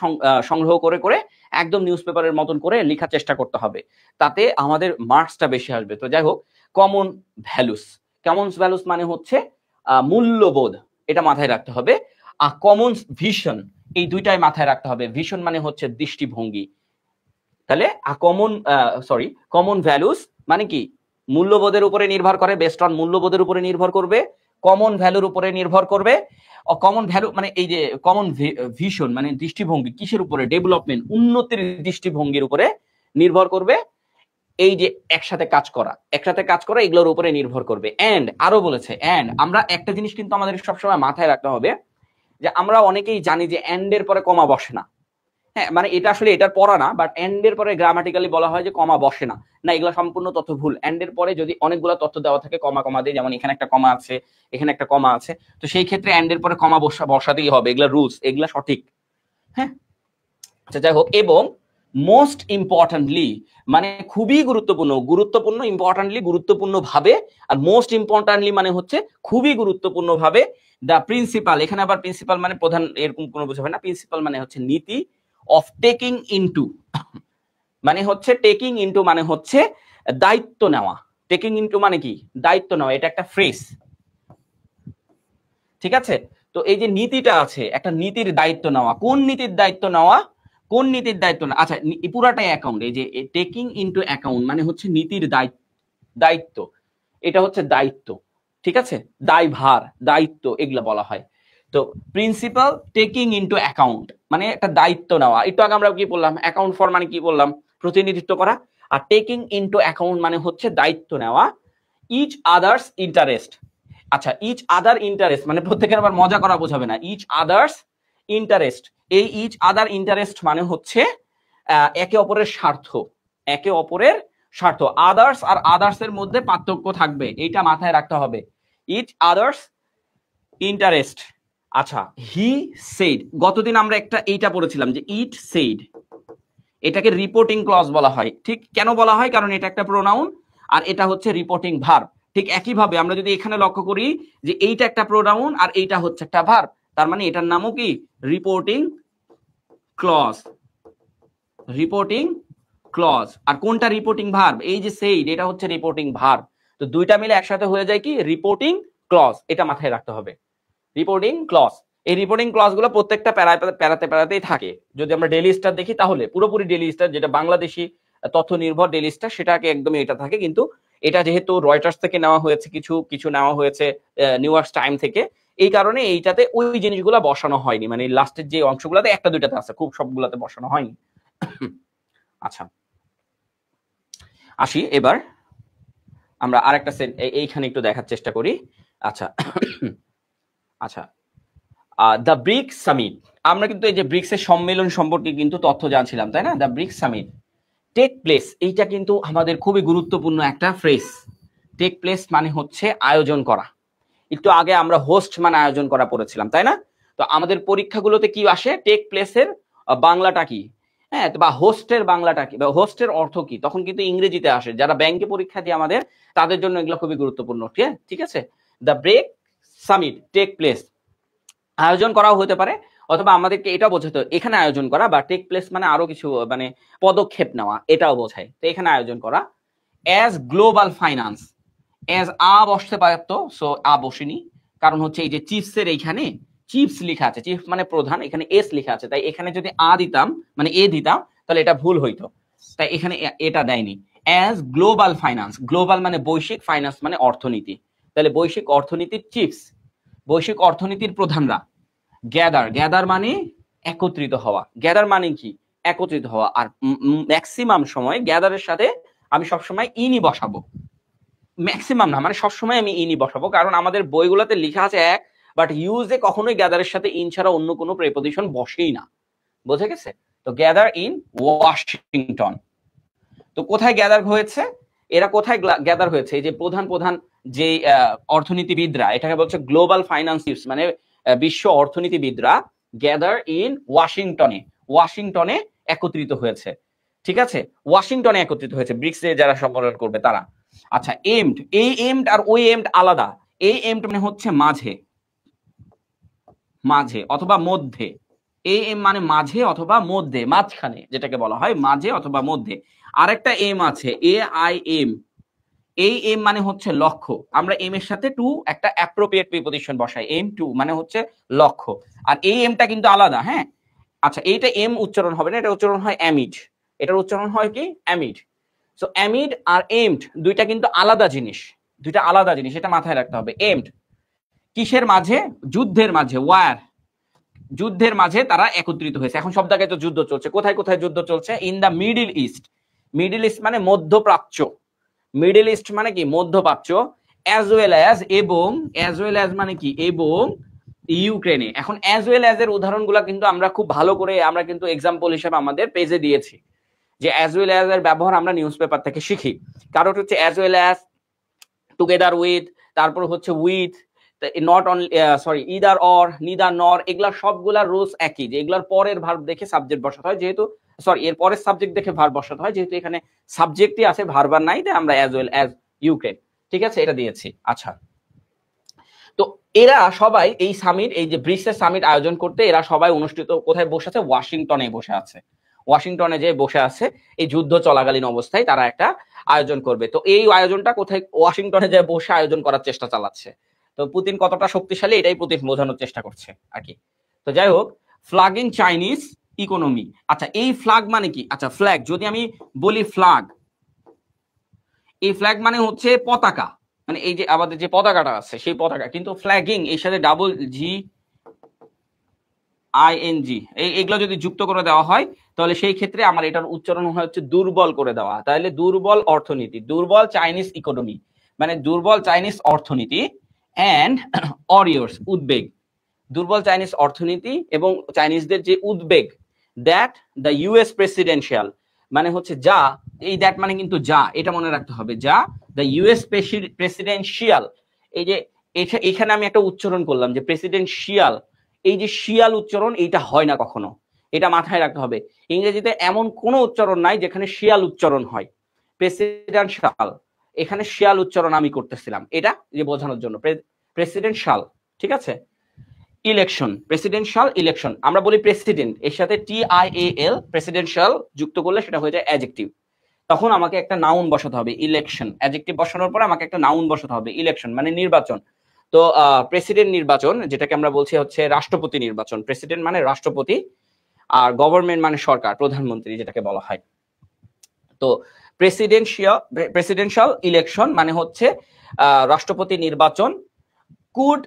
সংগ্রহ করে করে একদম নিউজ পেপারের মতন করে লেখার চেষ্টা করতে হবে, তাতে আমাদের মার্কসটা বেশি আসবে। তো যাই হোক, কমন ভ্যালুস মানে হচ্ছে মূল্যবোধ, এটা মাথায় রাখতে হবে। আর কমন ভিশন, এই দুইটাই মাথায় রাখতে হবে। ভিশন মানে হচ্ছে দৃষ্টিভঙ্গি। তাহলে কমন ভ্যালুস মানে কি? মূল্যবোধের উপরে নির্ভর করে, বেস্ট অন মূল্যবোধের উপরে নির্ভর করবে, কমন ভ্যালুর উপরে নির্ভর করবে। কমন ভ্যালু মানে এই যে কমন ভিশন মানে দৃষ্টিভঙ্গি, কিসের উপরে? ডেভেলপমেন্ট, উন্নতির দৃষ্টিভঙ্গির উপরে নির্ভর করবে। এই যে একসাথে কাজ করা এগুলোর উপরে নির্ভর করবে। এন্ড আরো বলেছে, এন্ড আমরা একটা জিনিস কিন্তু আমাদের সবসময় মাথায় রাখতে হবে, যে আমরা অনেকেই জানি যে এন্ড এর পরে কমা বসে না। হ্যাঁ, মানে এটা আসলে এটার পড়া না, বাট এন্ড এর পরে গ্রামাটিক্যালি বলা হয় যে কমা বসে না। না, এগুলো সম্পূর্ণ তথ্য ভুল। এন্ড এর পরে যদি অনেকগুলো তথ্য দেওয়া থাকে কমা দিয়ে, যেমন এখানে একটা কমা আছে, এখানে একটা কমা আছে, তো সেই ক্ষেত্রে এন্ড এর পরে কমা বসাতেই হবে। এগুলা রুলস, এগুলা সঠিক। হ্যাঁ, আচ্ছা, যাই হোক। এবং মোস্ট ইম্পর্টেন্টলি মানে খুবই গুরুত্বপূর্ণ, ইম্পর্টেন্টলি গুরুত্বপূর্ণ ভাবে, আর মোস্ট ইম্পর্টেন্টলি মানে হচ্ছে খুবই গুরুত্বপূর্ণ ভাবে। দ্য প্রিন্সিপাল, এখানে আবার প্রিন্সিপাল মানে প্রধান এরকম কোনো বোঝাবে না। প্রিন্সিপাল মানে হচ্ছে নীতি, অফ টেকিং ইনটু মানে হচ্ছে টেকিং ইনটু মানে হচ্ছে দায়িত্ব নেওয়া। টেকিং ইনটু মানে কি? দায়িত্ব নেওয়া। এটা একটা ফ্রেজ, ঠিক আছে? তো এই যে নীতিটা আছে, একটা নীতির দায়িত্ব নেওয়া। কোন নীতির দায়িত্ব নেওয়া? আচ্ছা, পুরাটাই অ্যাকাউন্ট। এই যে টেকিং ইনটু অ্যাকাউন্ট মানে হচ্ছে নীতির দায়িত্ব। এটা হচ্ছে দায়িত্ব, ঠিক আছে? দায়ভার, দায়িত্ব, এগুলো বলা হয়। তো প্রিন্সিপাল টেকিং ইনটু অ্যাকাউন্ট মানে একটা দায়িত্ব নেওয়া। একটু আগে আমরা কি বললাম? অ্যাকাউন্ট ফর মানে কি বললাম? প্রতিনিধিত্ব করা। আর টেকিং ইনটু অ্যাকাউন্ট মানে হচ্ছে দায়িত্ব নেওয়া। Each others interest. আচ্ছা, ইচ আদার ইন্টারেস্ট মানে প্রত্যেকের আবার মজা করা বোঝাবে না। ইচ আদার্স ইন্টারেস্ট, এই ইচ আদার ইন্টারেস্ট মানে হচ্ছে একে অপরের স্বার্থ। আদার্স আর আদার্স এর মধ্যে পার্থক্য থাকবে, এইটা মাথায় রাখতে হবে। Each others interest. আচ্ছা, হি সেড, গতদিন আমরা এইটা পড়েছিলাম যে ইট সেড, এটাকে রিপোর্টিং ক্লজ বলা হয়। ঠিক কেন বলা হয়? কারণ এটা একটা প্রোনাউন আর এটা হচ্ছে রিপোর্টিং ভার্ব। ঠিক একইভাবে আমরা যদি এখানে লক্ষ্য করি যে এইটা একটা প্রোনাউন আর এইটা হচ্ছে একটা ভার্ব, তার মানে এটার নামও কি? Reporting clause. আর কোনটা রিপোর্টিং ভার্ব? এই যে সেইড, এটা হচ্ছে রিপোর্টিং ভার্ব। তো দুইটা মিলে একসাথে হয়ে যায় কি? Reporting clause. এটা মাথায় রাখতে হবে, রিপোর্টিং ক্লজ। এই রিপোর্টিং ক্লজ গুলো প্রত্যেকটা প্যারাতেই থাকে। যদি আমরা ডেইলি স্টার দেখি তাহলে পুরোপুরি ডেইলি স্টার, যেটা বাংলাদেশি তথ্য নির্ভর ডেইলি স্টার, সেটাকে একদমই এটা থাকে। কিন্তু এটা যেহেতু রয়টার্স থেকে নেওয়া হয়েছে, কিছু নেওয়া হয়েছে নিউ ইয়র্ক টাইম থেকে, এই কারণে এইটাতে ওই জিনিসগুলো বসানো হয়নি। মানে লাস্টের যে অংশগুলোতে একটা দুইটাতে আছে, খুব সবগুলোতে বসানো হয়নি। আচ্ছা, আসি এবার আমরা আরেকটা এইখানে একটু দেখার চেষ্টা করি। আচ্ছা আচ্ছা, দ্য ব্রিক্স সামিট, আমরা কিন্তু এই যে ব্রিক্সের সম্মেলন সম্পর্কে কিন্তু তথ্য জানছিলাম, তাই না? The BRICS summit take place, এইটা কিন্তু আমাদের খুবই গুরুত্বপূর্ণ একটা ফ্রেজ। টেক প্লেস মানে হচ্ছে আয়োজন করা। একটু আগে আমরা হোস্ট মানে আয়োজন করা পড়েছিলাম, তাই না? তো আমাদের পরীক্ষাগুলোতে কি আসে? টেক প্লেসের বাংলাটা কি, হ্যাঁ, বা হোস্টের বাংলাটা কি, বা হোস্টের অর্থ কি, তখন কিন্তু ইংরেজিতে আসে। যারা ব্যাংকে পরীক্ষা দিয়ে আমাদের, তাদের জন্য এগুলো খুবই গুরুত্বপূর্ণ। ঠিক আছে? The break summit take place, আয়োজন করাও হতে পারে, অথবা আমাদেরকে এটা বোঝাতে এখানে আয়োজন করা বা টেক প্লেস মানে আরো কিছু মানে পদক্ষেপ নেওয়া, এটাও বোঝায়। তো এখানে আয়োজন করা। অ্যাজ গ্লোবাল ফাইন্যান্স, অ্যাজ বসতে পারত, সো বসেনি, কারণ হচ্ছে এই যে চিপসের এইখানে চিপস লেখা আছে, চিপস মানে প্রধান, এখানে এস লেখা আছে, তাই এখানে যদি দিতাম মানে এ দিতাম তাহলে এটা ভুল হইতো, তাই এখানে এটা দেয়নি। অ্যাজ গ্লোবাল ফাইন্যান্স, গ্লোবাল মানে বৈশ্বিক, ফাইন্যান্স মানে অর্থনীতি, তাহলে বৈশ্বিক অর্থনীতির চিপস, বৈশ্বিক অর্থনীতির প্রধানরা। গ্যাদার মানে একত্রিত হওয়া, গ্যাদার মানে কি? একত্রিত হওয়া। আর ম্যাক্সিমাম সময় গ্যাদারের সাথে আমি সবসময় ইনি বসাবো, ম্যাক্সিমাম না মানে সবসময় আমি ইনি বসাবো, কারণ আমাদের বইগুলোতে লেখা আছে এক, বাট ইউজে কখনোই গ্যাদারের সাথে ইন ছাড়া অন্য কোনো প্রিপজিশন বসেই না, বোঝা গেছে? তো গ্যাদার ইন ওয়াশিংটন। তো কোথায় গ্যাদার হয়েছে, এরা কোথায় গ্যাদার হয়েছে? এই যে প্রধান প্রধান যে অর্থনীতিবিদরা, এটাকে বলছে গ্লোবাল ফাইন্যান্সিস্ট, মানে বিশ্ব অর্থনীতিবিদরা গ্যাদার ইন ওয়াশিংটনে, ওয়াশিংটনে একত্রিত হয়েছে, ঠিক আছে? ওয়াশিংটনে একত্রিত হয়েছে, ব্রিক্সে যারা সম্মেলন করবে তারা। আচ্ছা, এমড, এই এমড আর ওই এমড আলাদা। এই এমড মানে হচ্ছে মাঝে, মাঝে অথবা মধ্যে। এই এম মানে মাঝে অথবা মধ্যে, মাঝখানে যেটাকে বলা হয় মাঝে অথবা মধ্যে। আরেকটা এম আছে AIM, এই এম মানে হচ্ছে লক্ষ্য। আমরা এম এর সাথে টু একটা অ্যাপ্রোপ্রিয়েট প্রিপজিশন বসাই, এম টু মানে হচ্ছে লক্ষ্য। আর এই এমটা কিন্তু আলাদা, হ্যাঁ? আচ্ছা, এইটা এম উচ্চারণ হবে না, এটা উচ্চারণ হয় অ্যামিড, এটার উচ্চারণ হয় কি অ্যামিড। সো অ্যামিড আর এমড দুইটা কিন্তু আলাদা জিনিস, দুইটা আলাদা জিনিস, এটা মাথায় রাখতে হবে। এমড কিসের মাঝে? যুদ্ধের মাঝে, ওয়ার, যুদ্ধের মাঝে তারা একত্রিত হয়েছে। এখন সব জায়গায় তো যুদ্ধ চলছে, কোথায় কোথায় যুদ্ধ চলছে? In the Middle East, Middle East মানে মধ্যপ্রাচ্য, মিডল ইস্ট মানে কি মধ্যপ্রাচ্য, অ্যাজ ওয়েল অ্যাজ, এবং অ্যাজ ওয়েল অ্যাজ মানে কি এবং ইউক্রেনে। এখন অ্যাজ ওয়েল অ্যাজ এর উদাহরণগুলো কিন্তু আমরা খুব ভালো করে আমরা কিন্তু এক্সাম্পল হিসেবে আমাদের পেজে দিয়েছি, যে অ্যাজ ওয়েল অ্যাজ এর ব্যবহার আমরা নিউজ পেপার থেকে শিখি। কারণ হচ্ছে as well as, together with, তারপর হচ্ছে with, not only, sorry, either or, neither নর, এগুলা সবগুলা রুলস একই, যে এগুলার পরের ভার্ব দেখে সাবজেক্ট বসাতে হয়, যেহেতু সরি এর পরের সাবজেক্ট দেখে ভার্ব বসাতে হয়, যেহেতু এখানে সাবজেক্টই আছে, ভার্ব আর নাই, তাই আমরা অ্যাজ ওয়েল অ্যাজ ইউক্রেন, ঠিক আছে, এটা দিয়েছি। আচ্ছা, তো এরা সবাই এই সামিট, এই যে ব্রিক্সের সামিট আয়োজন করতে এরা সবাই অনুষ্ঠিত কোথায় বসে আছে? ওয়াশিংটনে বসে আছে, ওয়াশিংটনে যে বসে আছে এই যুদ্ধ চলাকালীন অবস্থায় তারা একটা আয়োজন করবে। তো এই আয়োজনটা কোথায়? ওয়াশিংটনে যে বসে আয়োজন করার চেষ্টা চালাচ্ছে। তো পুতিন কতটা শক্তিশালী এটাই পুতিন বোঝানোর চেষ্টা করছে আর কি। তো যাই হোক, ফ্লাগিং চাইনিজ ইকোনমি। আচ্ছা, এই ফ্ল্যাগ মানে কি? আচ্ছা, ফ্ল্যাগ যদি আমি বলি ফ্ল্যাগ, এই ফ্ল্যাগ মানে হচ্ছে পতাকা, মানে এই যে আমাদের যে পতাকাটা আছে সেই পতাকা, কিন্তু ফ্ল্যাগিং এর সাথে GING এইগুলো যদি যুক্ত করে দেওয়া হয় তাহলে সেই ক্ষেত্রে আমার এটার উচ্চারণ হয় হচ্ছে দুর্বল করে দেওয়া। তাহলে দুর্বল অর্থনীতি, দুর্বল চাইনিজ ইকোনমি মানে দুর্বল চাইনিজ অর্থনীতি, অ্যান্ড অরিয়র্স উদ্বেগ, দুর্বল চাইনিজ অর্থনীতি এবং চাইনিজদের যে উদ্বেগ, দ্যাট দ্য US প্রেসিডেন্সিয়াল মানে হচ্ছে যা, এই দ্যাট মানে কিন্তু যা, এটা মনে রাখতে হবে, যা দ্য US প্রেসিডেন্সিয়াল, এই যে এখানে আমি একটা উচ্চারণ করলাম যে প্রেসিডেন্সিয়াল, এই যে শিয়াল উচ্চারণ এইটা হয় না কখনো, এটা মাথায় রাখতে হবে। ইংরেজিতে এমন কোনো উচ্চারণ নাই যেখানে শিয়াল উচ্চারণ হয়, প্রেসিডেন্সিয়াল, এখানে শিয়াল উচ্চারণ আমি করতেছিলাম, এটা যে বোঝানোর জন্য প্রেসিডেন্সিয়াল, ঠিক আছে? ইলেকশন, প্রেসিডেন্সিয়াল ইলেকশন, আমরা বলি প্রেসিডেন্ট, এর সাথে TIAL প্রেসিডেন্সিয়াল যুক্ত করলে সেটা হয়ে যায় অ্যাডজেক্টিভ, তখন আমাকে একটা নাউন বসাতে হবে ইলেকশন, অ্যাডজেক্টিভ বসানোর পর আমাকে একটা নাউন বসাতে হবে ইলেকশন মানে নির্বাচন। তো প্রেসিডেন্ট নির্বাচন যেটাকে আমরা বলছি হচ্ছে রাষ্ট্রপতি নির্বাচন, প্রেসিডেন্ট মানে রাষ্ট্রপতি আর গভর্নমেন্ট মানে সরকার, প্রধানমন্ত্রী যেটাকে বলা হয়। তো প্রেসিডেন্সিয়াল ইলেকশন মানে হচ্ছে রাষ্ট্রপতি নির্বাচন। কুড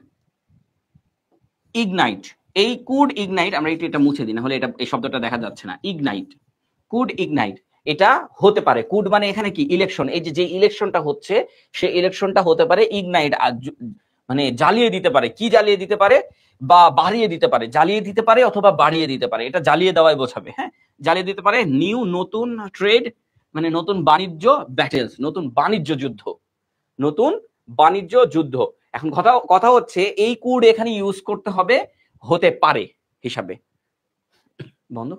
ইগনাইট, এই কুড ইগনাইট আমরা এটা মুছে দিই, না হলে এটা এই শব্দটা দেখা যাচ্ছে না। ইগনাইট, কুড ইগনাইট, এটা হতে পারে, কুড মানে এখানে কি ইলেকশন, এই যে ইলেকশনটা হচ্ছে সেই ইলেকশনটা হতে পারে ইগনাইট মানে জ্বালিয়ে দিতে পারে, কি জ্বালিয়ে দিতে পারে বা বাড়িয়ে দিতে পারে, জ্বালিয়ে দিতে পারে অথবা বাড়িয়ে দিতে পারে, এটা জ্বালিয়ে দেওয়াই বোঝাবে, হ্যাঁ, জ্বালিয়ে দিতে পারে। নিউ নতুন ট্রেড মানে নতুন বাণিজ্য ব্যাটেলস, নতুন বাণিজ্য যুদ্ধ, নতুন বাণিজ্য যুদ্ধ। এখন কথা হচ্ছে এই কুড এখানে ইউজ করতে হবে হতে পারে হিসাবে, বন্ধু।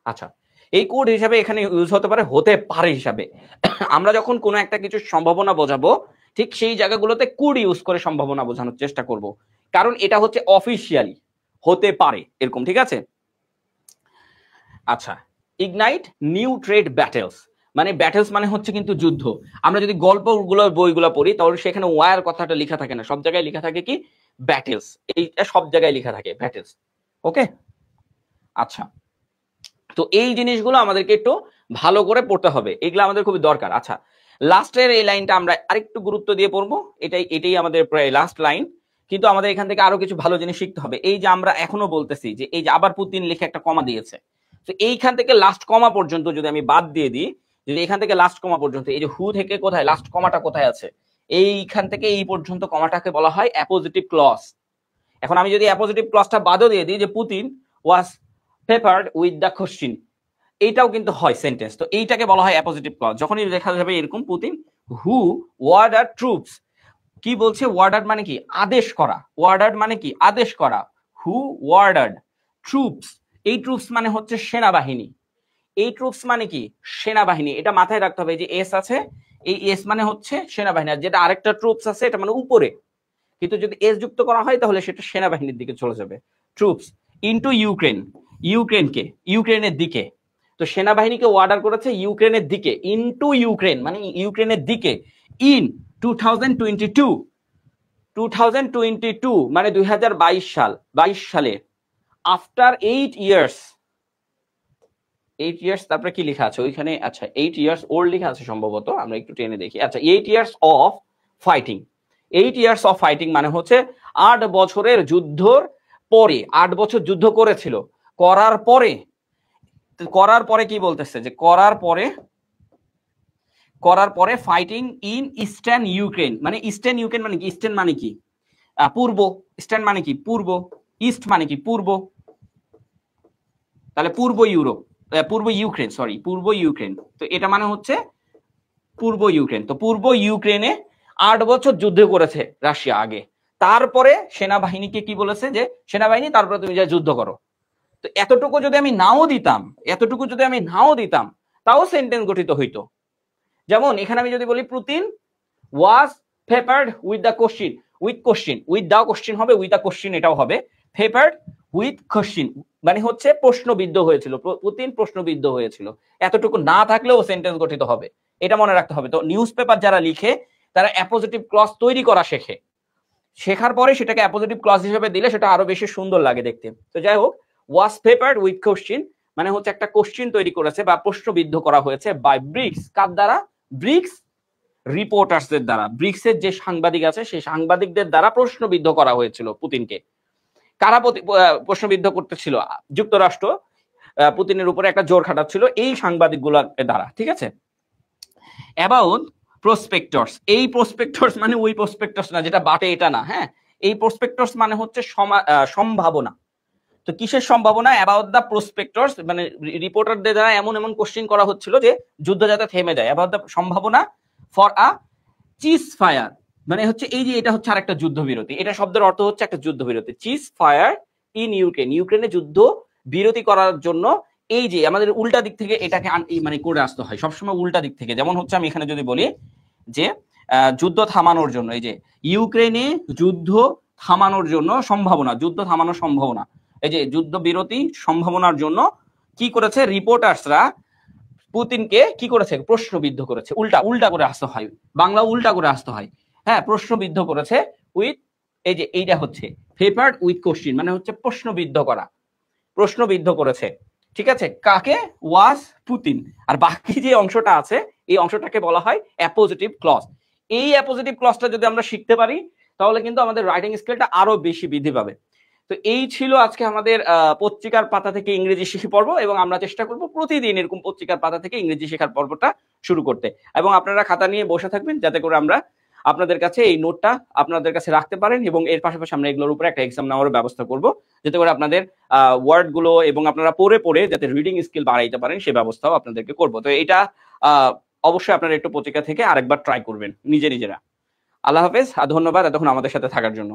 আচ্ছা, এই কোড হিসাবে এখানে ইউজ হতে পারে হতে পারে হিসাবে। আমরা যখন কোনো একটা কিছুর সম্ভাবনা বোঝাবো ঠিক সেই জায়গাগুলোতে কুড ইউজ করে সম্ভাবনা বোঝানোর চেষ্টা করব, কারণ এটা হচ্ছে অফিসিয়ালি হতে পারে এরকম, ঠিক আছে? আচ্ছা, ইগনাইট নিউ ট্রেড ব্যাটেলস মানে ব্যাটেলস মানে হচ্ছে কিন্তু যুদ্ধ। আমরা যদি গল্পগুলোর বইগুলো পড়ি তাহলে সেখানে ওয়ার কথাটা লেখা থাকে না, সব জায়গায় লেখা থাকে কি ব্যাটেলস, এইটা সব জায়গায় লেখা থাকে ব্যাটেলস, ওকে? আচ্ছা, তো এই জিনিসগুলো আমাদেরকে একটু ভালো করে পড়তে হবে, এগুলো আমাদের খুবই দরকার। আচ্ছা, লাস্টের এই লাইনটা আমরা আরেকটু গুরুত্ব দিয়ে পড়বো, এটাই আমাদের প্রায় লাস্ট লাইন, কিন্তু আমাদের এখান থেকে আরো কিছু ভালো জিনিস শিখতে হবে। এই যে আমরা এখনো বলতেছি যে এই যে আবার পুতিন লিখে একটা কমা দিয়েছে, তো এইখান থেকে লাস্ট কমা পর্যন্ত যদি আমি বাদ দিয়ে দিই, যদি এখান থেকে লাস্ট কমা পর্যন্ত, এই যে হু থেকে কোথায় লাস্ট কমাটা কোথায় আছে, এইখান থেকে এই পর্যন্ত কমাটাকে বলা হয় অ্যাপোজিটিভ ক্লজ। এখন আমি যদি অ্যাপোজিটিভ ক্লজটা বাদও দিয়ে দিই যে Putin was peppered with the question, এইটাও কিন্তু হয় সেন্টেন্স। তো এইটাকে বলা হয় অ্যাপোজিটিভ ক্লজ। যখনই দেখা যাবে এরকম পুতিন হু ওয়ার্ডার ট্রুপস, কি বলছে ওয়ার্ডার মানে কি আদেশ করা, ওয়ার্ডার মানে কি আদেশ করা, হু ওয়ার্ডার্ড ট্রুপস, এই ট্রুপস মানে হচ্ছে সেনাবাহিনী, এই ট্রুপস মানে কি সেনাবাহিনী, এটা মাথায় রাখতে হবে। যে এস আছে, এই এস মানে হচ্ছে সেনাবাহিনী, আর যেটা আরেকটা ট্রুপস আছে এটা মানে উপরে, কিন্তু যদি এস যুক্ত করা হয় তাহলে সেটা সেনাবাহিনীর দিকে চলে যাবে। ট্রুপস ইনটু ইউক্রেন, ইউক্রেনকে ইউক্রেনের দিকে, তো সেনাবাহিনীকে অর্ডার করেছে ইউক্রেনের দিকে, ইনটু ইউক্রেন মানে ইউক্রেনের দিকে, ইন 2022 মানে 2022 সাল, 22 সালে, আফটার 8 ইয়ার্স, 8 ইয়ার্স তারপরে কি লেখা আছে ওইখানে, আচ্ছা 8 ইয়ার্স ওল্ড লেখা আছে সম্ভবত, আমরা একটু টেনে দেখি। আচ্ছা 8 years of fighting, 8 years of fighting মানে হচ্ছে 8 বছরের যুদ্ধর পরে, 8 বছর যুদ্ধ করেছিল, করার পরে, করার পরে কি বলতেছে যে করার পরে ফাইটিং ইন ইস্টার্ন ইউক্রেন, মানে ইস্টার্ন ইউক্রেন মানে কি, ইস্টার্ন মানে কি পূর্ব, ইস্টার্ন মানে কি পূর্ব, ইস্ট মানে কি পূর্ব, তাহলে পূর্ব ইউরোপ, পূর্ব ইউক্রেন, সরি পূর্ব ইউক্রেন, তো এটা মানে হচ্ছে পূর্ব ইউক্রেন। তো পূর্ব ইউক্রেনে 8 বছর যুদ্ধ করেছে রাশিয়া আগে, তারপরে সেনাবাহিনীকে কি বলেছে যে সেনাবাহিনী তারপরে তুমি যা যুদ্ধ করো। তো এতটুকু যদি আমি নাও দিতাম তাও সেন্টেন্স গঠিত হইতো। যেমন এখানে আমি যদি বলি Putin was peppered with the question, with the question হবে, উইথ দ্য কোশ্চিন এটাও হবে, পেপারড উইথ কোশ্চিন মানে হচ্ছে প্রশ্নবিদ্ধ হয়েছিল, পুতিন প্রশ্নবিদ্ধ হয়েছিল, এতটুকু না থাকলেও সেন্টেন্স গঠিত হবে, এটা মনে রাখতে হবে। তো নিউজ পেপার যারা লিখে তারা অ্যাপোজিটিভ ক্লজ তৈরি করা শেখার পরে সেটাকে অ্যাপোজিটিভ ক্লজ হিসেবে দিলে সেটা আরো বেশি সুন্দর লাগে দেখতে। তো যাই হোক, ওয়াজ পেপারড উইথ কোশ্চিন মানে হচ্ছে একটা কোশ্চিন তৈরি করেছে বা প্রশ্নবিদ্ধ করা হয়েছে বাই ব্রিক্স, কার দ্বারা, ব্রিক্স রিপোর্টার্সদের দ্বারা, ব্রিক্সের যে সাংবাদিক আছে সেই সাংবাদিকদের দ্বারা প্রশ্নবিদ্ধ করা হয়েছিল পুতিনকে। কারা প্রশ্নবিদ্ধ করতেছিল? যুক্তরাষ্ট্র পুতিনের উপরে একটা জোর খাটাচ্ছিল এই সাংবাদিকগুলোর দ্বারা, ঠিক আছে। অ্যাবাউট প্রসপেক্টরস, এই প্রসপেক্টরস মানে ওই প্রসপেক্টরস না যেটা বাটে, এটা না, হ্যাঁ, এই প্রসপেক্টরস মানে হচ্ছে সম্ভাবনা। তো কিসের সম্ভাবনা? অ্যাবাউট দ্য প্রসপেক্টরস মানে রিপোর্টারদের দ্বারা এমন এমন কোশ্চেন করা হচ্ছিল যে যুদ্ধ যাতে থেমে যায়, অ্যাবাউট দ্য সম্ভাবনা ফর আ চিজ ফায়ার মানে হচ্ছে এই যে এটা হচ্ছে আর একটা যুদ্ধবিরতি, এটা শব্দের অর্থ হচ্ছে একটা যুদ্ধবিরতি, চিজ ফায়ার ইন ইউক্রেন, ইউক্রেনে যুদ্ধ বিরতি করার জন্য। এই যে আমাদের উল্টা দিক থেকে এটাকে মানে করে আসতে হয় সবসময় উল্টা দিক থেকে। যেমন হচ্ছে আমি এখানে যদি বলি যে যুদ্ধ থামানোর জন্য, এই যে ইউক্রেনে যুদ্ধ থামানোর জন্য সম্ভাবনা, যুদ্ধ থামানোর সম্ভাবনা, এই যে যুদ্ধ বিরতি সম্ভাবনার জন্য কি করেছে রিপোর্টার্সরা পুতিনকে কি করেছে? প্রশ্নবিদ্ধ করেছে। উল্টা করে আসতে হয়, বাংলা উল্টা করে আসতে হয়, হ্যাঁ, প্রশ্নবিদ্ধ করেছে উইথ, এই যে এইটা হচ্ছে পেপারড উইথ কোশ্চিন মানে হচ্ছে প্রশ্নবিদ্ধ করা, প্রশ্নবিদ্ধ করেছে, ঠিক আছে। কাকে? ওয়াজ পুতিন। আর বাকি যে অংশটা আছে এই অংশটাকে বলা হয় অ্যাপোজিটিভ ক্লজ। এই অ্যাপোজিটিভ ক্লজটা যদি আমরা শিখতে পারি তাহলে কিন্তু আমাদের রাইটিং স্কিলটা আরো বেশি বৃদ্ধি পাবে। তো এই ছিল আজকে আমাদের পত্রিকার পাতা থেকে ইংরেজি শিখি পর্ব, এবং আমরা চেষ্টা করব প্রতিদিন এরকম পত্রিকার পাতা থেকে ইংরেজি শেখার পর্বটা শুরু করতে, এবং আপনারা খাতা নিয়ে বসে থাকবেন যাতে করে আমরা আপনাদের কাছে এই নোটটা আপনাদের কাছে রাখতে পারেন, এবং এর পাশাপাশি আমরা এগুলোর উপরে একটা এক্সাম নেওয়ার ব্যবস্থা করব যাতে করে আপনাদের ওয়ার্ড গুলো এবং আপনারা পড়ে পড়ে যাতে রিডিং স্কিল বাড়াইতে পারেন সে ব্যবস্থাও আপনাদেরকে করব। তো এটা অবশ্যই আপনারা একটু পত্রিকা থেকে আরেকবার ট্রাই করবেন নিজেরা। আল্লাহ হাফেজ, ধন্যবাদ এতক্ষণ আমাদের সাথে থাকার জন্য।